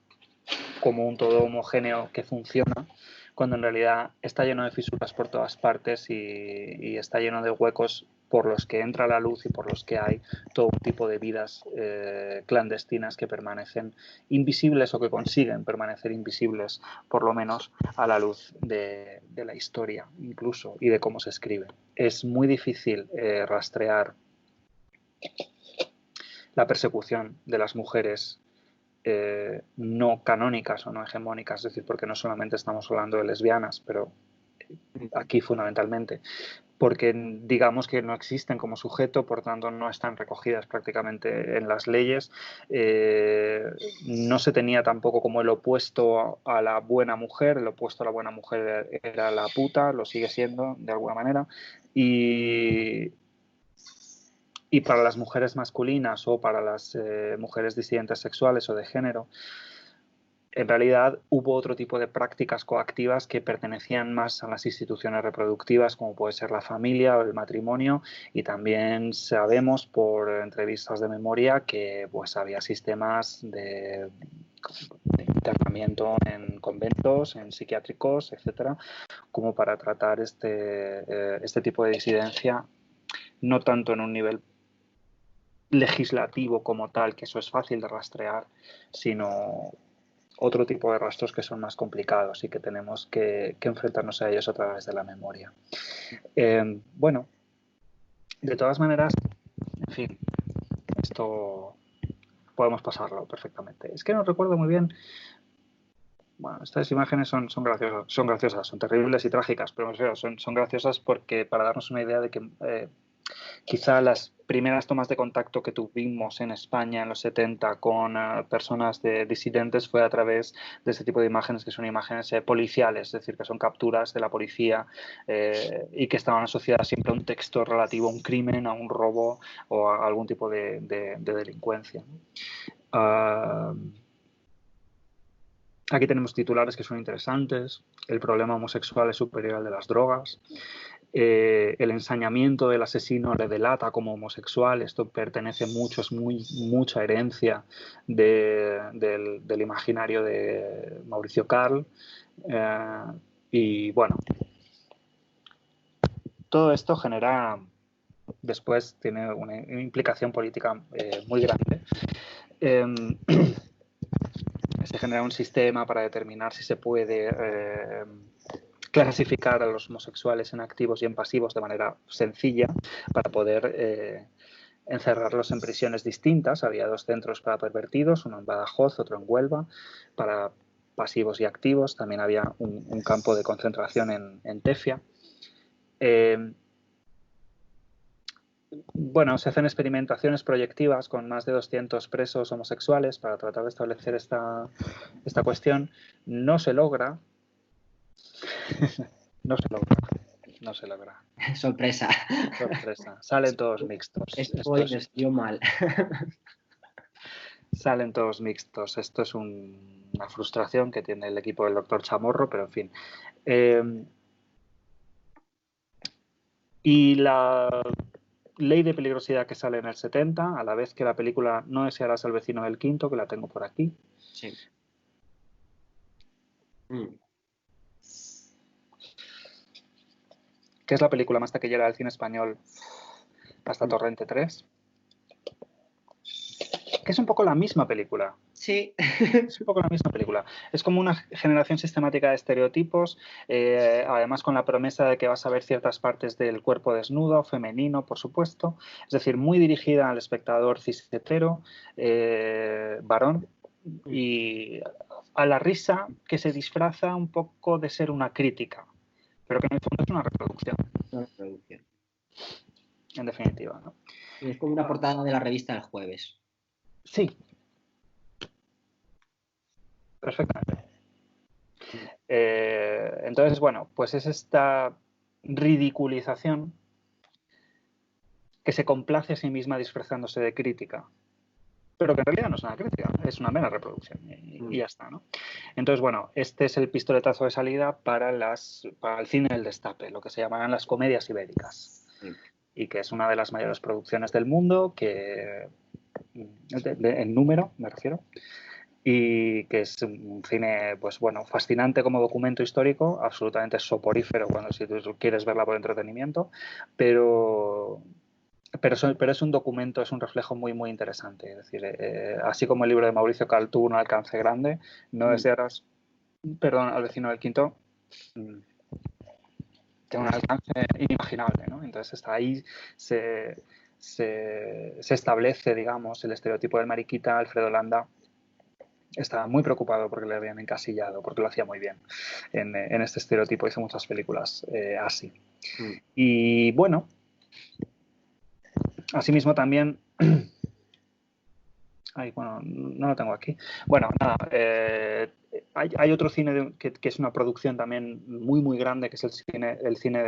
como un todo homogéneo que funciona, cuando en realidad está lleno de fisuras por todas partes y está lleno de huecos por los que entra la luz y por los que hay todo un tipo de vidas clandestinas que permanecen invisibles o que consiguen permanecer invisibles, por lo menos a la luz de la historia incluso y de cómo se escribe. Es muy difícil rastrear la persecución de las mujeres no canónicas o no hegemónicas, es decir, porque no solamente estamos hablando de lesbianas, pero aquí fundamentalmente, porque digamos que no existen como sujeto, por tanto no están recogidas prácticamente en las leyes. No se tenía tampoco como el opuesto a la buena mujer, el opuesto a la buena mujer era la puta, lo sigue siendo de alguna manera, y para las mujeres masculinas o para las mujeres disidentes sexuales o de género, en realidad hubo otro tipo de prácticas coactivas que pertenecían más a las instituciones reproductivas, como puede ser la familia o el matrimonio, y también sabemos por entrevistas de memoria que pues había sistemas de internamiento en conventos, en psiquiátricos, etcétera, como para tratar este tipo de disidencia, no tanto en un nivel legislativo como tal, que eso es fácil de rastrear, sino otro tipo de rastros que son más complicados y que tenemos que enfrentarnos a ellos a través de la memoria. Bueno, de todas maneras, en fin, esto podemos pasarlo perfectamente. Es que no recuerdo muy bien. Bueno, estas imágenes son graciosas, son terribles y trágicas, pero son graciosas porque para darnos una idea de que quizá las primeras tomas de contacto que tuvimos en España en los 70 con personas disidentes fue a través de este tipo de imágenes que son imágenes policiales, es decir, que son capturas de la policía y que estaban asociadas siempre a un texto relativo a un crimen, a un robo o a algún tipo de delincuencia. Aquí tenemos titulares que son interesantes. El problema homosexual es superior al de las drogas. El ensañamiento del asesino le delata como homosexual. Esto pertenece mucho, es mucha herencia del imaginario de Mauricio Karl. Y bueno, todo esto genera, después tiene una implicación política muy grande. Se genera un sistema para determinar si se puede clasificar a los homosexuales en activos y en pasivos de manera sencilla para poder encerrarlos en prisiones distintas. Había 2 centros para pervertidos, uno en Badajoz, otro en Huelva, para pasivos y activos. También había un campo de concentración en Tefia. Bueno, se hacen experimentaciones proyectivas con más de 200 presos homosexuales para tratar de establecer esta cuestión. No se logra. No se logra. Sorpresa. Salen todos mixtos. Esto les dio mal. Salen todos mixtos. Esto es una frustración que tiene el equipo del doctor Chamorro, pero en fin. Y la ley de peligrosidad que sale en el 70, a la vez que la película No desearás al vecino del quinto, que la tengo por aquí. Sí. Que es la película más taquillera del cine español hasta Torrente 3. que es un poco la misma película. Sí. Es un poco la misma película. Es como una generación sistemática de estereotipos, además con la promesa de que vas a ver ciertas partes del cuerpo desnudo, femenino, por supuesto. Es decir, muy dirigida al espectador cis-hetero, varón, y a la risa que se disfraza un poco de ser una crítica, pero que en el fondo es una reproducción. Una reproducción. En definitiva, ¿no? Y es como una portada de la revista El Jueves. Sí. Perfectamente. Entonces, bueno, pues es esta ridiculización que se complace a sí misma disfrazándose de crítica, pero que en realidad no es una crítica, es una mera reproducción y ya está, ¿no? Entonces, bueno, este es el pistoletazo de salida para el cine del destape, lo que se llamarán las comedias ibéricas, y que es una de las mayores producciones del mundo, que en número me refiero, y que es un cine, pues bueno, fascinante como documento histórico, absolutamente soporífero si tú quieres verla por entretenimiento, pero es un documento, es un reflejo muy, muy interesante. Es decir, así como el libro de Mauricio Cal tuvo un alcance grande, no desearás, perdón, al vecino del quinto, tiene un alcance inimaginable, ¿no? Entonces está ahí, se establece, digamos, el estereotipo del mariquita. Alfredo Landa estaba muy preocupado porque le habían encasillado, porque lo hacía muy bien en este estereotipo. Hizo muchas películas así. Y bueno, asimismo también... Ay, bueno, no lo tengo aquí. Bueno, nada, hay otro cine que es una producción también muy, muy grande, que es el cine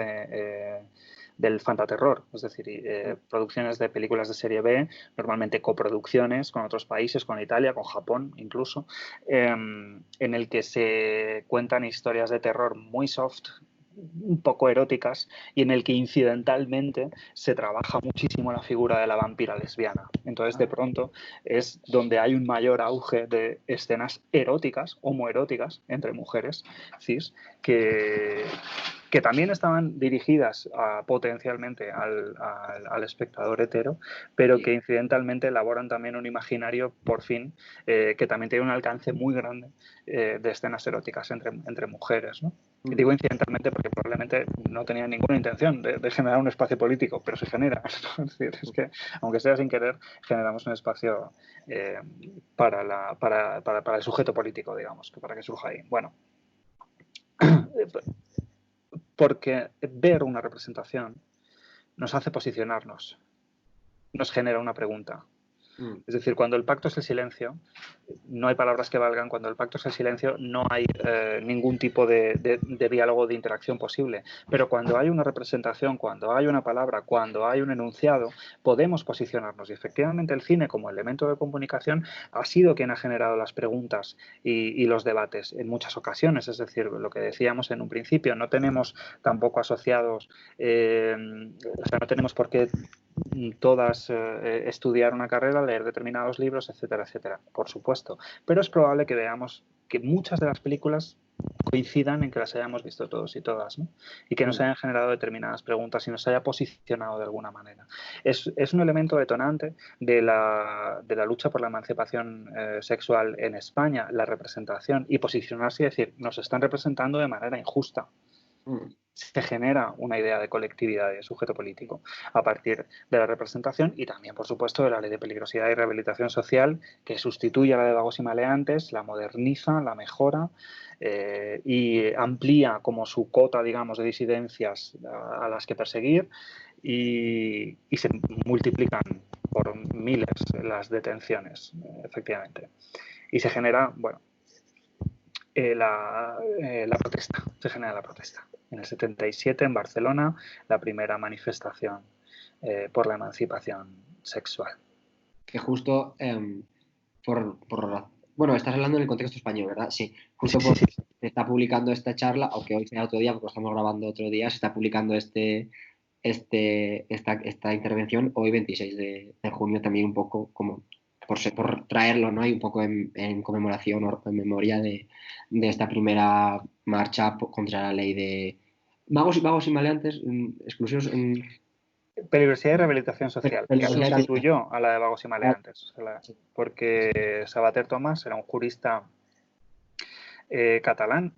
del fantaterror, es decir, producciones de películas de serie B, normalmente coproducciones con otros países, con Italia, con Japón incluso, en el que se cuentan historias de terror muy soft, un poco eróticas, y en el que incidentalmente se trabaja muchísimo la figura de la vampira lesbiana. Entonces, de pronto, es donde hay un mayor auge de escenas eróticas, homoeróticas, entre mujeres cis, que también estaban dirigidas potencialmente al espectador hetero, pero que incidentalmente elaboran también un imaginario, por fin, que también tiene un alcance muy grande de escenas eróticas entre mujeres, ¿no? Digo incidentalmente porque probablemente no tenía ninguna intención de generar un espacio político, pero se genera. ¿No? Es decir, es que, aunque sea sin querer, generamos un espacio para el sujeto político, digamos, para que surja ahí. Bueno, porque ver una representación nos hace posicionarnos, nos genera una pregunta. Es decir, cuando el pacto es el silencio, no hay palabras que valgan. Cuando el pacto es el silencio, no hay ningún tipo de diálogo, de interacción posible. Pero cuando hay una representación, cuando hay una palabra, cuando hay un enunciado, podemos posicionarnos. Y efectivamente el cine, como elemento de comunicación, ha sido quien ha generado las preguntas y los debates en muchas ocasiones. Es decir, lo que decíamos en un principio, no tenemos tampoco asociados, o sea, no tenemos por qué todas estudiar una carrera, leer determinados libros, etcétera, etcétera, por supuesto. Pero es probable que veamos que muchas de las películas coincidan en que las hayamos visto todos y todas, ¿no? Y que nos hayan generado determinadas preguntas y nos haya posicionado de alguna manera. Es un elemento detonante de la lucha por la emancipación sexual en España, la representación y posicionarse y decir, nos están representando de manera injusta. Se genera una idea de colectividad y de sujeto político a partir de la representación y también, por supuesto, de la ley de peligrosidad y rehabilitación social, que sustituye a la de vagos y maleantes, la moderniza, la mejora y amplía como su cota, digamos, de disidencias a las que perseguir y se multiplican por miles las detenciones, efectivamente. Y se genera, bueno, la protesta, se genera la protesta. En el 77, en Barcelona, la primera manifestación por la emancipación sexual. Que justo bueno, estás hablando en el contexto español, ¿verdad? Sí, justo porque se está publicando esta charla, aunque hoy sea otro día, porque lo estamos grabando otro día, se está publicando esta intervención hoy 26 de junio también un poco como por traerlo, ¿no? Y un poco en conmemoración o en memoria de esta primera marcha contra la ley de vagos y maleantes exclusivos Peligrosidad y rehabilitación social, que Peligrosidad y sustituyó a la de vagos y rehabilitación. maleantes, porque Sabater Tomás era un jurista catalán,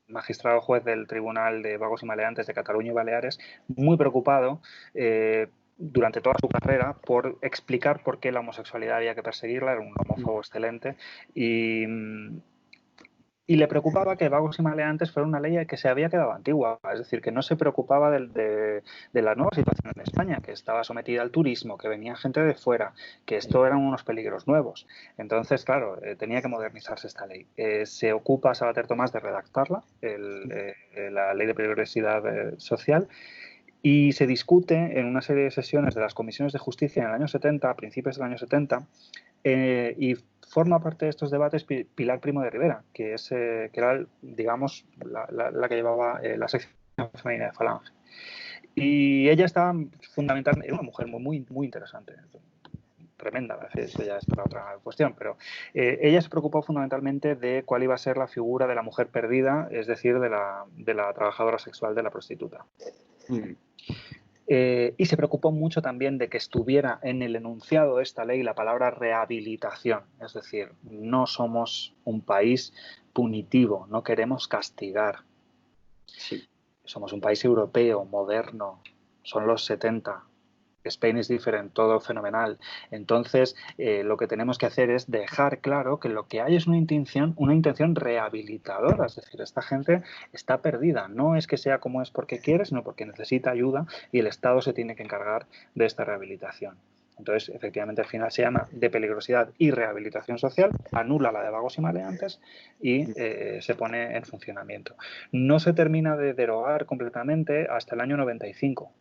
magistrado juez del Tribunal de Vagos y Maleantes de Cataluña y Baleares, muy preocupado durante toda su carrera por explicar por qué la homosexualidad había que perseguirla, era un homófobo excelente, y le preocupaba que Vagos y Maleantes fuera una ley que se había quedado antigua, es decir, que no se preocupaba de la nueva situación en España, que estaba sometida al turismo, que venía gente de fuera, que esto eran unos peligros nuevos. Entonces, claro, tenía que modernizarse esta ley. Se ocupa Sabater Tomás de redactarla, la ley de peligrosidad social, y se discute en una serie de sesiones de las comisiones de justicia en el año 70, a principios del año 70, y forma parte de estos debates Pilar Primo de Rivera, que era, digamos, la que llevaba la sección femenina de Falange. Y ella estaba fundamentalmente, era una mujer muy interesante, tremenda, eso ya es para otra cuestión, pero ella se preocupó fundamentalmente de cuál iba a ser la figura de la mujer perdida, es decir, de la trabajadora sexual, de la prostituta. Y se preocupó mucho también de que estuviera en el enunciado de esta ley la palabra rehabilitación, es decir, no somos un país punitivo, no queremos castigar. Sí. Somos un país europeo, moderno, son los 70. Spain is different, todo fenomenal. Entonces, lo que tenemos que hacer es dejar claro que lo que hay es una intención rehabilitadora. Es decir, esta gente está perdida. No es que sea como es porque quiere, sino porque necesita ayuda y el Estado se tiene que encargar de esta rehabilitación. Entonces, efectivamente, al final se llama de peligrosidad y rehabilitación social, anula la de vagos y maleantes y se pone en funcionamiento. No se termina de derogar completamente hasta el año 95.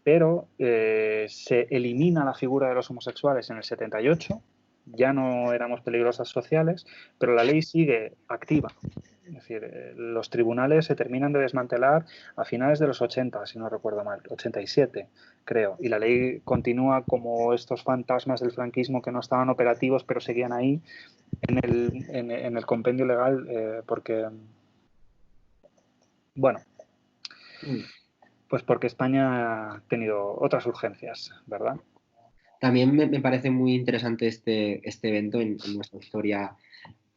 Pero se elimina la figura de los homosexuales en el 78, ya no éramos peligrosas sociales, pero la ley sigue activa. Es decir, los tribunales se terminan de desmantelar a finales de los 80, si no recuerdo mal, 87 creo, y la ley continúa como estos fantasmas del franquismo que no estaban operativos pero seguían ahí en el compendio legal porque, bueno, pues porque España ha tenido otras urgencias, ¿verdad? También me parece muy interesante este evento en nuestra historia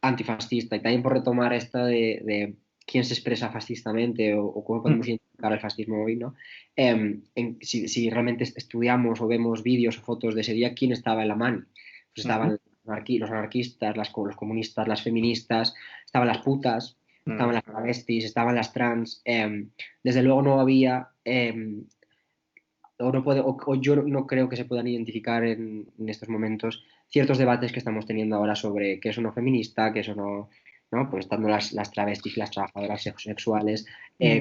antifascista y también por retomar esta de quién se expresa fascistamente o cómo podemos identificar el fascismo hoy, ¿no? Si realmente estudiamos o vemos vídeos o fotos de ese día, ¿quién estaba en la mano? Pues estaban los anarquistas, los comunistas, las feministas, estaban las putas, estaban las travestis, estaban las trans. Desde luego no había o yo no creo que se puedan identificar en estos momentos ciertos debates que estamos teniendo ahora sobre qué es uno feminista, qué es uno, ¿no? Pues estando las travestis y las trabajadoras sexuales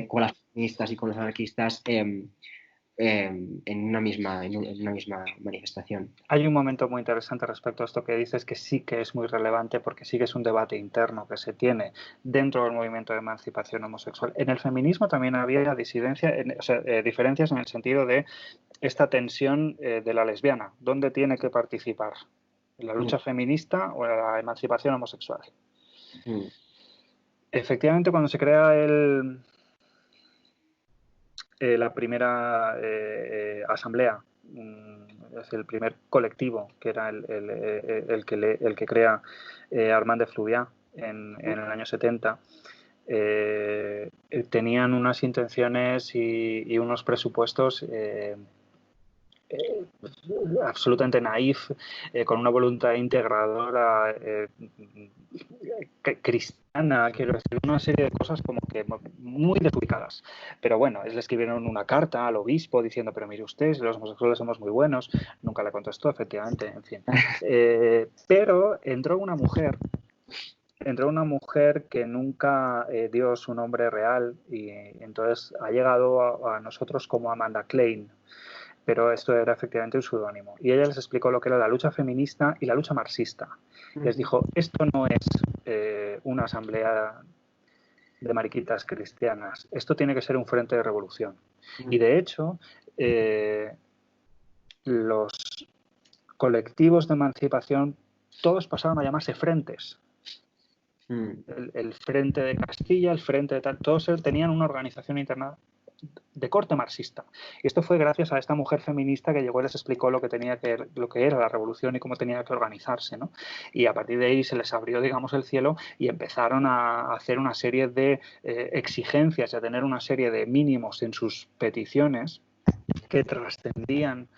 con las feministas y con los anarquistas en una misma manifestación. Hay un momento muy interesante respecto a esto que dices que sí que es muy relevante porque sí que es un debate interno que se tiene dentro del movimiento de emancipación homosexual. En el feminismo también había diferencias en el sentido de esta tensión de la lesbiana. ¿Dónde tiene que participar? ¿En la lucha feminista o en la emancipación homosexual? Efectivamente, cuando se crea la primera asamblea, es el primer colectivo, que era el que crea Armand de Fluvià en el año 70, tenían unas intenciones y unos presupuestos absolutamente naif, con una voluntad integradora, cristiana, quiero decir, una serie de cosas como que muy desubicadas. Pero bueno, le escribieron una carta al obispo diciendo, pero mire usted, los homosexuales somos muy buenos. Nunca le contestó, efectivamente, en fin. Pero entró una mujer que nunca dio su nombre real y entonces ha llegado a nosotros como Amanda Klein, pero esto era efectivamente un seudónimo. Y ella les explicó lo que era la lucha feminista y la lucha marxista. Les dijo, esto no es una asamblea de mariquitas cristianas, esto tiene que ser un frente de revolución. Y de hecho, los colectivos de emancipación todos pasaron a llamarse frentes. El frente de Castilla, el frente de tal, todos tenían una organización interna de corte marxista. Y esto fue gracias a esta mujer feminista que llegó y les explicó lo que era la revolución y cómo tenía que organizarse, ¿no? Y a partir de ahí se les abrió, digamos, el cielo y empezaron a hacer una serie de exigencias y a tener una serie de mínimos en sus peticiones que trascendían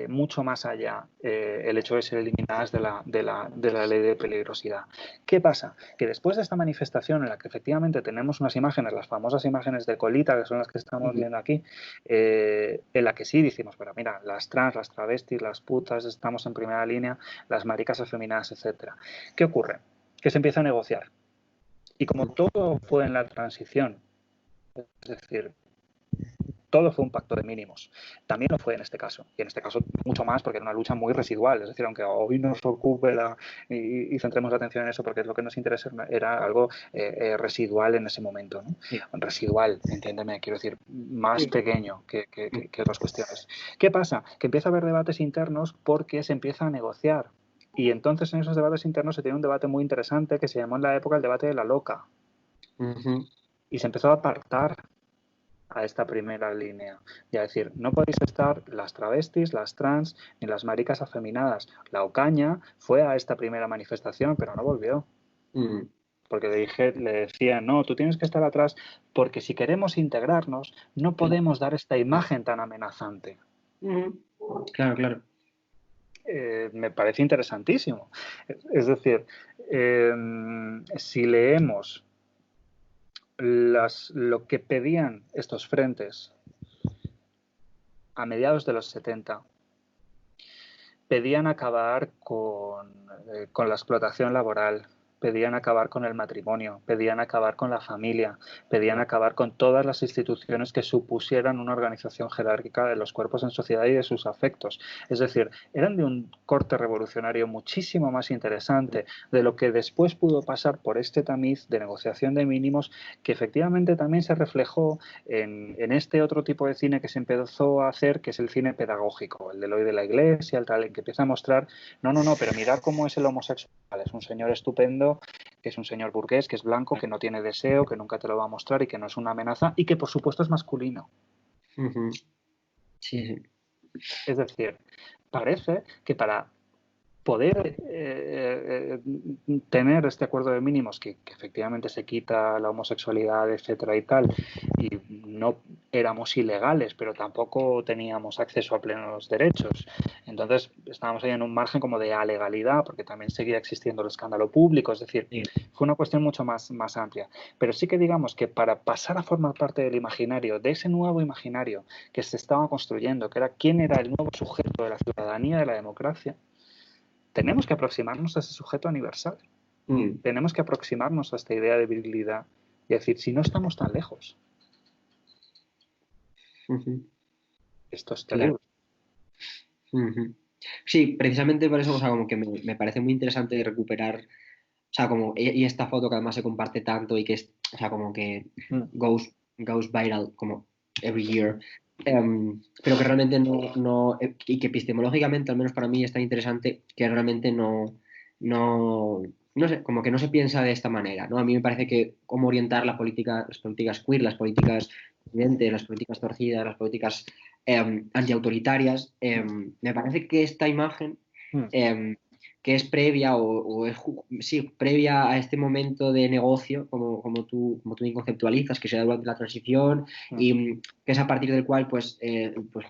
mucho más allá el hecho de ser eliminadas de la ley de peligrosidad. ¿Qué pasa? Que después de esta manifestación en la que efectivamente tenemos unas imágenes, las famosas imágenes de Colita, que son las que estamos viendo aquí, en la que sí decimos, pero mira, las trans, las travestis, las putas, estamos en primera línea, las maricas afeminadas, etcétera. ¿Qué ocurre? Que se empieza a negociar. Y como todo fue en la transición, es decir, todo fue un pacto de mínimos. También lo fue en este caso. Y en este caso mucho más porque era una lucha muy residual. Es decir, aunque hoy nos ocupe y centremos la atención en eso porque es lo que nos interesa, era algo residual en ese momento, ¿no? Sí. Residual, entiéndeme, quiero decir, más pequeño que otras cuestiones. ¿Qué pasa? Que empieza a haber debates internos porque se empieza a negociar. Y entonces en esos debates internos se tiene un debate muy interesante que se llamó en la época el debate de la loca. Y se empezó a apartar a esta primera línea. Y a decir, no podéis estar las travestis, las trans, ni las maricas afeminadas. La Ocaña fue a esta primera manifestación, pero no volvió. Porque le decían, no, tú tienes que estar atrás, porque si queremos integrarnos, no podemos dar esta imagen tan amenazante. Claro, claro. Me parece interesantísimo. Es decir, si leemos lo que pedían estos frentes a mediados de los 70, pedían acabar con la explotación laboral, pedían acabar con el matrimonio, pedían acabar con la familia, pedían acabar con todas las instituciones que supusieran una organización jerárquica de los cuerpos en sociedad y de sus afectos. Es decir, eran de un corte revolucionario muchísimo más interesante de lo que después pudo pasar por este tamiz de negociación de mínimos, que efectivamente también se reflejó en este otro tipo de cine que se empezó a hacer, que es el cine pedagógico, el del hoy de la iglesia, el tal, en que empieza a mostrar, no, pero mirad cómo es el homosexual, es un señor estupendo, que es un señor burgués, que es blanco, que no tiene deseo, que nunca te lo va a mostrar y que no es una amenaza y que por supuesto es masculino. Sí. Es decir, parece que para poder tener este acuerdo de mínimos que efectivamente se quita la homosexualidad, etcétera y tal, y no éramos ilegales, pero tampoco teníamos acceso a plenos derechos. Entonces estábamos ahí en un margen como de alegalidad, porque también seguía existiendo el escándalo público, es decir, fue una cuestión mucho más amplia. Pero sí que digamos que para pasar a formar parte del imaginario, de ese nuevo imaginario que se estaba construyendo, que era quién era el nuevo sujeto de la ciudadanía, de la democracia, tenemos que aproximarnos a ese sujeto universal. Tenemos que aproximarnos a esta idea de virilidad y decir, si no estamos tan lejos. Esto es terrible. Sí, precisamente por eso, o sea, como que me parece muy interesante recuperar, o sea, como, y esta foto que además se comparte tanto y que es, o sea, como que goes viral como every year, pero que realmente no, y que epistemológicamente, al menos para mí, es tan interesante que realmente no sé, como que no se piensa de esta manera, ¿no? A mí me parece que cómo orientar las políticas queer, las políticas disidentes, las políticas torcidas, las políticas antiautoritarias, me parece que esta imagen que es previa o es previa a este momento de negocio, como tú bien conceptualizas, que se da durante la transición y que es a partir del cual pues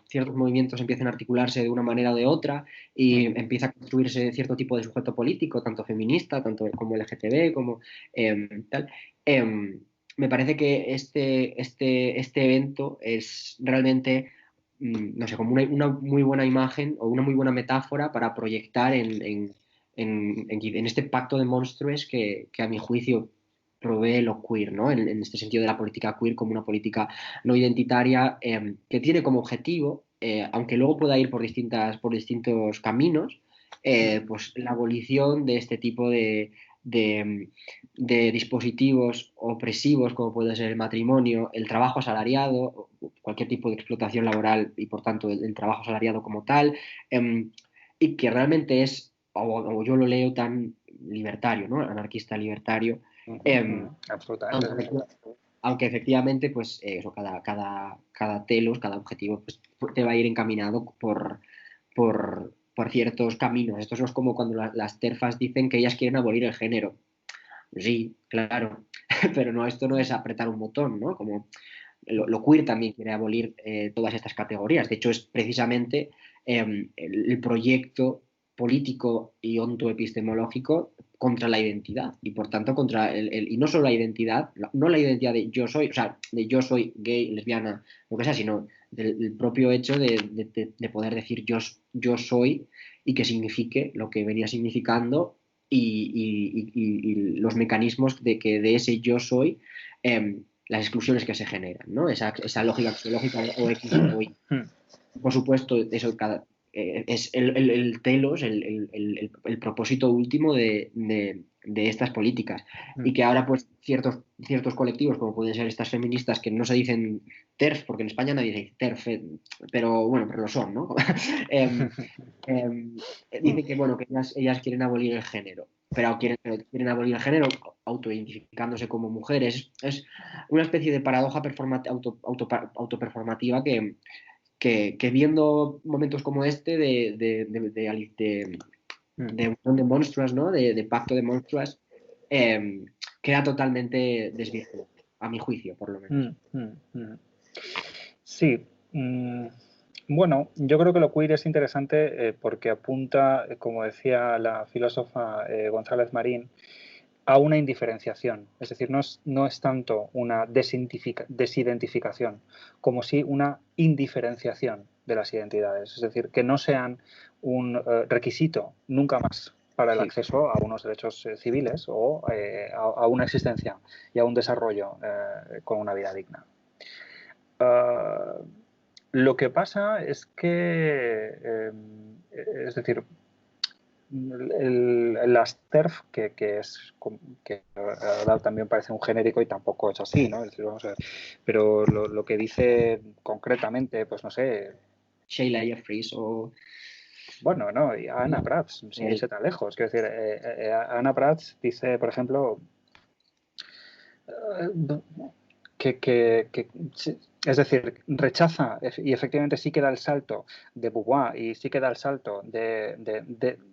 ciertos movimientos empiezan a articularse de una manera o de otra y empieza a construirse cierto tipo de sujeto político, tanto feminista, tanto como LGTB, como tal. Me parece que este evento es realmente no sé, como una muy buena imagen o una muy buena metáfora para proyectar en este pacto de monstruos que a mi juicio provee lo queer, ¿no? En este sentido de la política queer como una política no identitaria que tiene como objetivo, aunque luego pueda ir por distintos caminos, pues la abolición de este tipo de dispositivos opresivos como puede ser el matrimonio, el trabajo asalariado, cualquier tipo de explotación laboral y por tanto el trabajo asalariado como tal, y que realmente es, o yo lo leo tan libertario, ¿no? Anarquista libertario. Absolutamente. aunque efectivamente, pues eso, cada telos, cada objetivo, pues, te va a ir encaminado por ciertos caminos. Esto es como cuando las TERFas dicen que ellas quieren abolir el género. Sí, claro, pero no, esto no es apretar un botón, ¿no? Como lo queer también quiere abolir todas estas categorías. De hecho, es precisamente el proyecto político y ontoepistemológico contra la identidad y por tanto contra y no solo la identidad, no la identidad de yo soy, o sea, de yo soy gay, lesbiana, lo que sea, sino del propio hecho de poder decir yo soy y que signifique lo que venía significando y los mecanismos de que de ese yo soy las exclusiones que se generan, ¿no? Esa lógica axiológica de o X o Y. Por supuesto, eso es el telos, el propósito último de estas políticas. Y que ahora, pues, ciertos colectivos, como pueden ser estas feministas que no se dicen TERF, porque en España nadie dice TERF, pero bueno, pero lo son, ¿no? Dicen que, bueno, que ellas quieren abolir el género, pero quieren abolir el género autoidentificándose como mujeres. Es una especie de paradoja autoperformativa que viendo momentos como este de unión de monstruos, ¿no? De pacto de monstruos, queda totalmente desvirtuado, a mi juicio, por lo menos. Sí. Bueno, yo creo que lo queer es interesante porque apunta, como decía la filósofa González Marín, a una indiferenciación. Es decir, no es tanto una desidentificación, como sí una indiferenciación de las identidades. Es decir, que no sean un requisito nunca más para el acceso a unos derechos civiles o a una existencia y a un desarrollo con una vida digna. Lo que pasa es que, es decir, las TERF, que ahora también parece un genérico y tampoco es así, ¿no? Es decir, vamos a ver, pero lo que dice concretamente, pues no sé. Sheila Jeffries o... Bueno, no, y Ana Prats, sin irse tan lejos. Quiero decir, Ana Prats dice, por ejemplo, es decir, rechaza y efectivamente sí que da el salto de Beauvoir y sí que da el salto de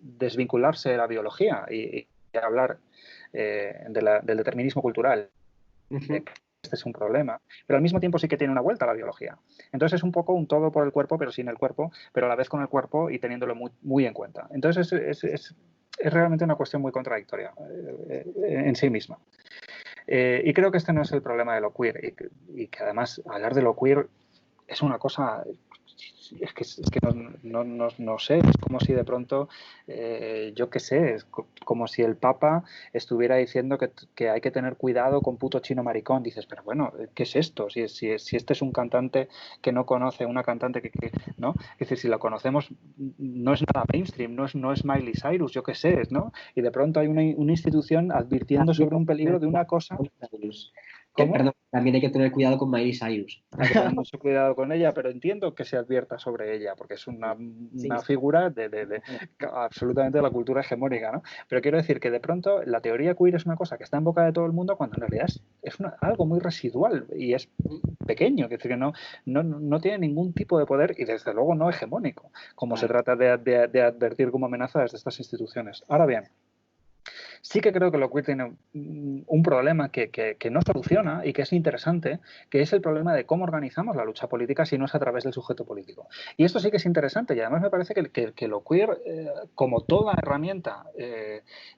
desvincularse de la biología y hablar del determinismo cultural. Este es un problema, pero al mismo tiempo sí que tiene una vuelta a la biología. Entonces es un poco un todo por el cuerpo, pero sin el cuerpo, pero a la vez con el cuerpo y teniéndolo muy, muy en cuenta. Entonces es realmente una cuestión muy contradictoria en sí misma. Y creo que este no es el problema de lo queer y que además hablar de lo queer es una cosa, es que no sé, es como si de pronto, yo qué sé, es como si el Papa estuviera diciendo que hay que tener cuidado con puto chino maricón. Dices, pero bueno, ¿qué es esto? Si este es un cantante que no conoce, una cantante ¿no? Es decir, si lo conocemos, no es nada mainstream, no es Miley Cyrus, yo qué sé, ¿no? Y de pronto hay una institución advirtiendo sobre un peligro de una cosa. ¿Cómo? Perdón, también hay que tener cuidado con Miley Cyrus. Hay que tener mucho cuidado con ella, pero entiendo que se advierta sobre ella, porque es una figura absolutamente de la cultura hegemónica, ¿no? Pero quiero decir que de pronto la teoría queer es una cosa que está en boca de todo el mundo cuando en realidad es algo muy residual y es pequeño, es decir, que no tiene ningún tipo de poder y desde luego no hegemónico, como se trata de advertir como amenaza desde estas instituciones. Ahora bien, sí que creo que lo queer tiene un problema que no soluciona y que es interesante, que es el problema de cómo organizamos la lucha política si no es a través del sujeto político. Y esto sí que es interesante y además me parece que lo queer, como toda herramienta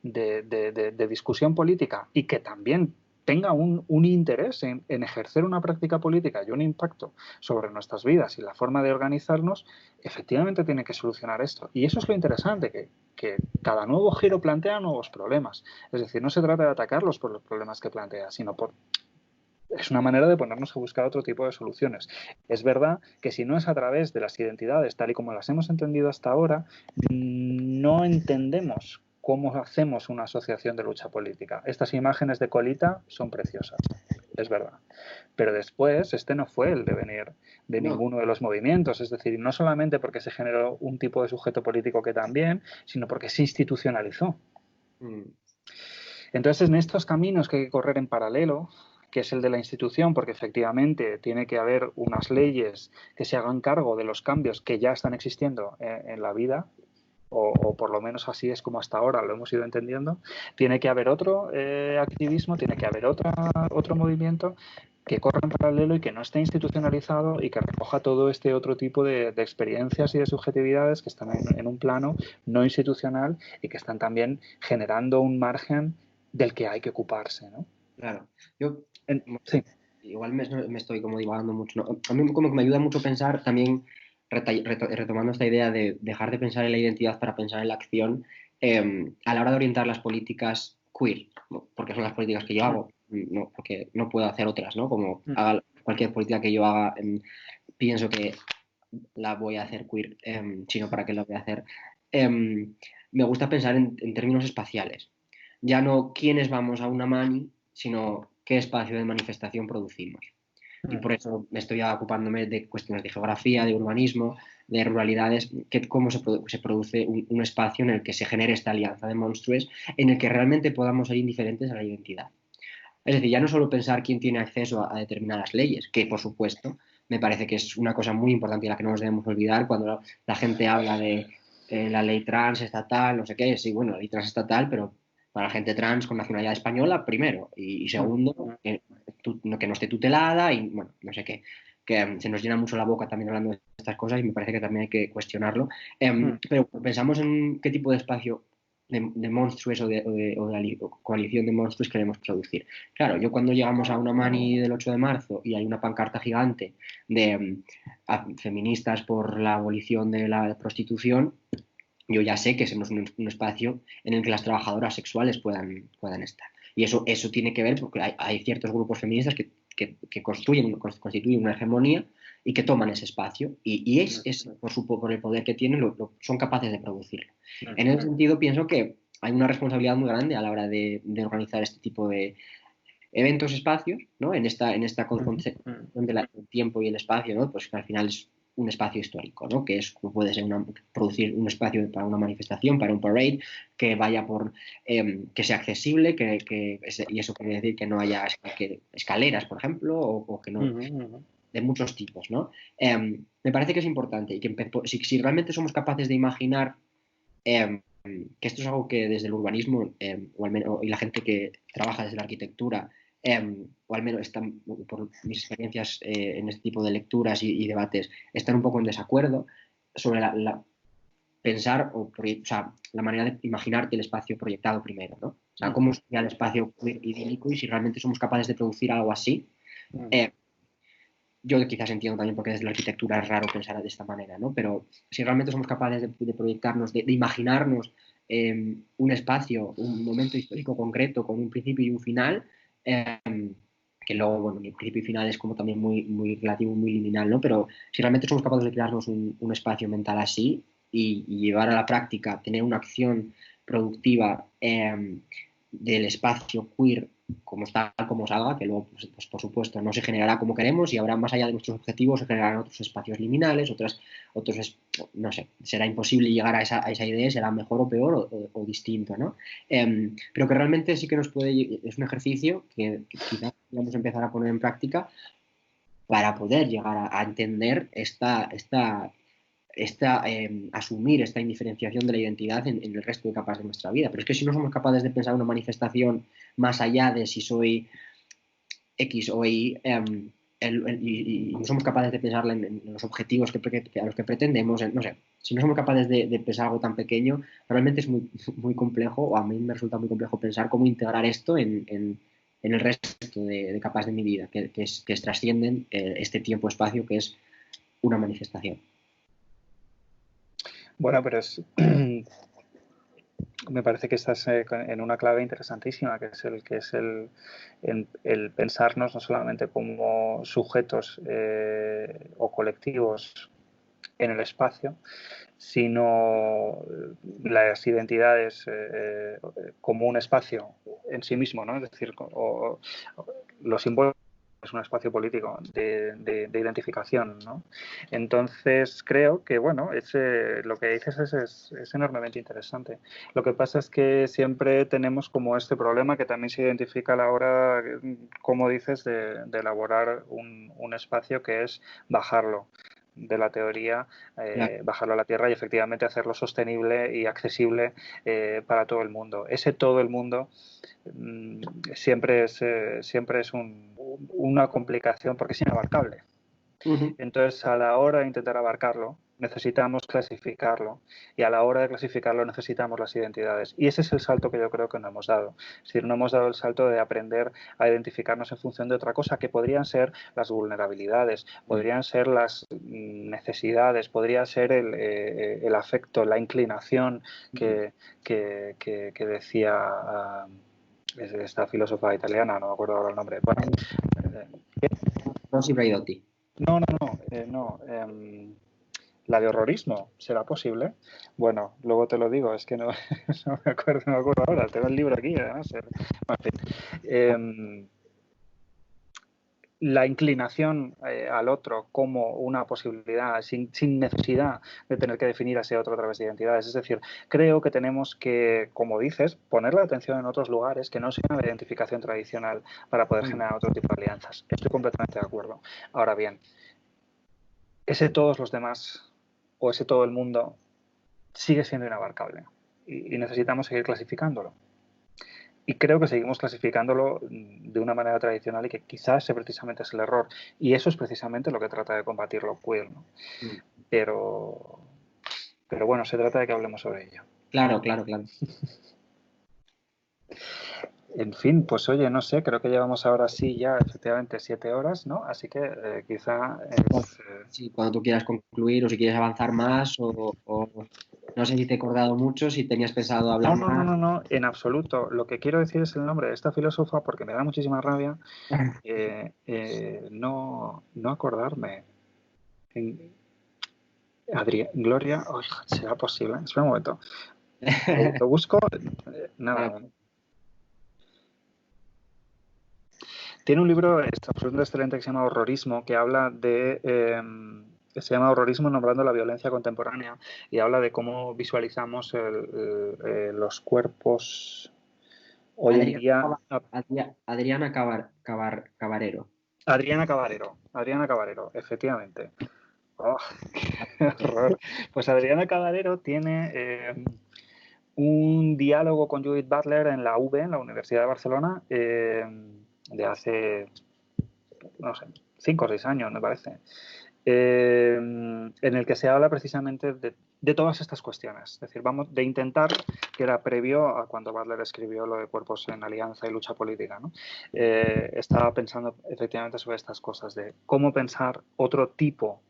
de discusión política y que también tenga un interés en ejercer una práctica política y un impacto sobre nuestras vidas y la forma de organizarnos, efectivamente tiene que solucionar esto. Y eso es lo interesante, que cada nuevo giro plantea nuevos problemas. Es decir, no se trata de atacarlos por los problemas que plantea, sino es una manera de ponernos a buscar otro tipo de soluciones. Es verdad que si no es a través de las identidades, tal y como las hemos entendido hasta ahora, no entendemos cómo hacemos una asociación de lucha política. Estas imágenes de colita son preciosas, es verdad. Pero después, este no fue el devenir de ninguno de los movimientos. Es decir, no solamente porque se generó un tipo de sujeto político que también, sino porque se institucionalizó. Entonces, en estos caminos que hay que correr en paralelo, que es el de la institución, porque efectivamente tiene que haber unas leyes que se hagan cargo de los cambios que ya están existiendo en la vida, o por lo menos así es como hasta ahora lo hemos ido entendiendo. Tiene que haber otro activismo, tiene que haber otro movimiento que corra en paralelo y que no esté institucionalizado y que recoja todo este otro tipo de experiencias y de subjetividades que están en un plano no institucional y que están también generando un margen del que hay que ocuparse, ¿no? Claro. Yo, sí. Igual me estoy como divagando mucho, ¿no? A mí como que me ayuda mucho pensar también, retomando esta idea de dejar de pensar en la identidad para pensar en la acción, a la hora de orientar las políticas queer, ¿no? Porque son las políticas que yo hago, no, porque no puedo hacer otras, ¿no? Como haga cualquier política que yo haga, pienso que la voy a hacer queer, sino para qué la voy a hacer. Me gusta pensar en términos espaciales. Ya no quiénes vamos a una mani, sino qué espacio de manifestación producimos. Y por eso me estoy ocupándome de cuestiones de geografía, de urbanismo, de ruralidades, cómo se produce un espacio en el que se genere esta alianza de monstruos, en el que realmente podamos ser indiferentes a la identidad. Es decir, ya no solo pensar quién tiene acceso a determinadas leyes, que por supuesto me parece que es una cosa muy importante y la que no nos debemos olvidar cuando la gente habla de la ley trans estatal, no sé qué, sí, bueno, la ley trans estatal, pero para la gente trans con nacionalidad española, primero, y segundo, que no esté tutelada y, bueno, no sé qué, que se nos llena mucho la boca también hablando de estas cosas y me parece que también hay que cuestionarlo. Pero pensamos en qué tipo de espacio de monstruos o de la coalición de monstruos queremos producir. Claro, yo cuando llegamos a una mani del 8 de marzo y hay una pancarta gigante de feministas por la abolición de la prostitución, yo ya sé que ese no es un espacio en el que las trabajadoras sexuales puedan estar. Y eso tiene que ver porque hay ciertos grupos feministas que constituyen una hegemonía y que toman ese espacio y por el poder que tienen son capaces de producirlo. En ese sentido pienso que hay una responsabilidad muy grande a la hora de organizar este tipo de eventos, espacios, ¿no? En esta concepción del tiempo y el espacio, ¿no? Pues que al final es un espacio histórico, ¿no? Que es como puede ser producir un espacio para una manifestación, para un parade, que vaya por, que sea accesible, y eso quiere decir que no haya escaleras, por ejemplo, o que no, de muchos tipos, ¿no? Me parece que es importante y que si realmente somos capaces de imaginar que esto es algo que desde el urbanismo, o al menos, y la gente que trabaja desde la arquitectura, o al menos están, por mis experiencias en este tipo de lecturas y debates, están un poco en desacuerdo sobre pensar o sea, la manera de imaginarte el espacio proyectado primero, ¿no? O sea, cómo sería el espacio idílico y si realmente somos capaces de producir algo así. Yo quizás entiendo también porque desde la arquitectura es raro pensar de esta manera, ¿no? Pero si realmente somos capaces de proyectarnos, de imaginarnos un espacio, un momento histórico concreto con un principio y un final, que luego, bueno, el principio y final es como también muy relativo, muy liminal, ¿no? Pero si realmente somos capaces de crearnos un espacio mental así y llevar a la práctica, tener una acción productiva del espacio queer como salga, que luego, pues, por supuesto, no se generará como queremos y habrá más allá de nuestros objetivos, se generarán otros espacios liminales, no sé, será imposible llegar a esa idea, será mejor o peor o distinto, ¿no? Pero que realmente sí que es un ejercicio que quizás vamos a empezar a poner en práctica para poder llegar a entender asumir esta indiferenciación de la identidad en el resto de capas de nuestra vida. Pero es que si no somos capaces de pensar una manifestación más allá de si soy X o Y, y no somos capaces de pensarla en los objetivos a los que pretendemos, no sé, si no somos capaces de pensar algo tan pequeño, realmente es muy complejo, o a mí me resulta muy complejo pensar cómo integrar esto en el resto de capas de mi vida, que trascienden este tiempo-espacio que es una manifestación. Bueno, pero me parece que estás en una clave interesantísima, que es el pensarnos no solamente como sujetos o colectivos en el espacio, sino las identidades como un espacio en sí mismo, ¿no? Es decir, los símbolos es un espacio político de identificación, ¿no? Entonces creo que, bueno, lo que dices es enormemente interesante. Lo que pasa es que siempre tenemos como este problema que también se identifica a la hora, como dices, de elaborar un espacio que es bajarlo de la teoría, Claro. bajarlo a la tierra y efectivamente hacerlo sostenible y accesible para todo el mundo. Ese todo el mundo siempre es una complicación porque es inabarcable. Ujú. Entonces, a la hora de intentar abarcarlo, necesitamos clasificarlo y a la hora de clasificarlo necesitamos las identidades. Y ese es el salto que yo creo que no hemos dado. Es decir, no hemos dado el salto de aprender a identificarnos en función de otra cosa, que podrían ser las vulnerabilidades, podrían ser las necesidades, podría ser el afecto, la inclinación que decía esta filósofa italiana, no me acuerdo ahora el nombre. Bueno, Rosy Braidotti. no. La de horrorismo, ¿será posible? Bueno, luego te lo digo, es que no, no me acuerdo ahora, tengo el libro aquí, además. En fin. La inclinación al otro como una posibilidad, sin necesidad de tener que definir a ese otro a través de identidades. Es decir, creo que tenemos que, como dices, poner la atención en otros lugares que no sean la identificación tradicional para poder generar otro tipo de alianzas. Estoy completamente de acuerdo. Ahora bien, ese todos los demás o ese todo el mundo sigue siendo inabarcable y necesitamos seguir clasificándolo. Y creo que seguimos clasificándolo de una manera tradicional y que quizás ese precisamente es el error. Y eso es precisamente lo que trata de combatir lo queer, ¿no? Pero bueno, se trata de que hablemos sobre ello. Claro, claro, claro. En fin, pues oye, no sé, creo que llevamos ahora sí ya efectivamente 7 horas, ¿no? Así que quizá es... Sí, cuando tú quieras concluir o si quieres avanzar más o no sé si te he acordado mucho, si tenías pensado hablar más. No, en absoluto. Lo que quiero decir es el nombre de esta filósofa porque me da muchísima rabia no acordarme. Gloria, oh, ¿será posible? Espera un momento. Lo busco. Nada. Tiene un libro absolutamente excelente que se llama Horrorismo, que habla de... se llama Horrorismo nombrando la violencia contemporánea y habla de cómo visualizamos los cuerpos hoy en día. Adriana Cabarero. Adriana Cabarero, efectivamente. Oh, qué horror. Pues Adriana Cabarero tiene un diálogo con Judith Butler en la UB, en la Universidad de Barcelona, de hace, no sé, 5 o 6 años, me parece, en el que se habla precisamente de todas estas cuestiones. Es decir, vamos de intentar, que era previo a cuando Butler escribió lo de cuerpos en alianza y lucha política, ¿no? Estaba pensando efectivamente sobre estas cosas, de cómo pensar otro tipo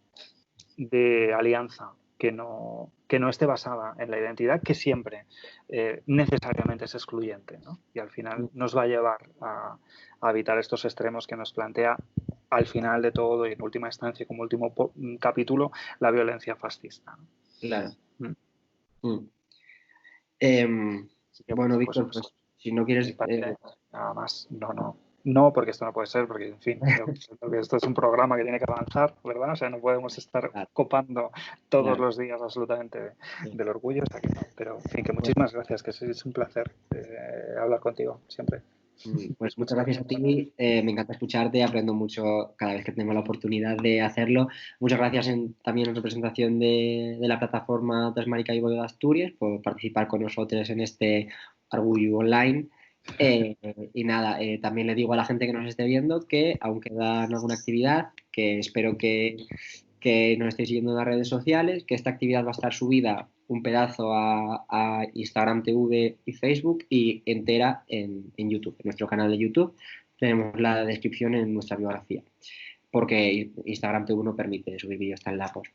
de alianza que no esté basada en la identidad, que siempre necesariamente es excluyente, ¿no? Y al final nos va a llevar a evitar estos extremos que nos plantea al final de todo y en última instancia como último capítulo la violencia fascista, ¿no? Claro. Bueno, Víctor, pues si no quieres... nada más, no, porque esto no puede ser, porque en fin, yo siento que esto es un programa que tiene que avanzar, ¿verdad? O sea, no podemos estar copando todos los días absolutamente del orgullo, hasta que no. Pero, en fin, que muchísimas gracias, que es un placer hablar contigo siempre. Pues muchas gracias a ti, me encanta escucharte, aprendo mucho cada vez que tengo la oportunidad de hacerlo. Muchas gracias también en representación de la plataforma Transmarica y Voivodá de Asturias por participar con nosotros en este Orgullo Online. Y nada, también le digo a la gente que nos esté viendo que aún queda alguna actividad, que espero que nos estéis siguiendo en las redes sociales, que esta actividad va a estar subida un pedazo a Instagram TV y Facebook y entera en YouTube, en nuestro canal de YouTube. Tenemos la descripción en nuestra biografía, porque Instagram TV no permite subir vídeos tan largos.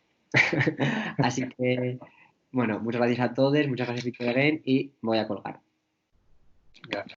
Así que, bueno, muchas gracias a todos, muchas gracias Víctor again y voy a colgar. Gracias.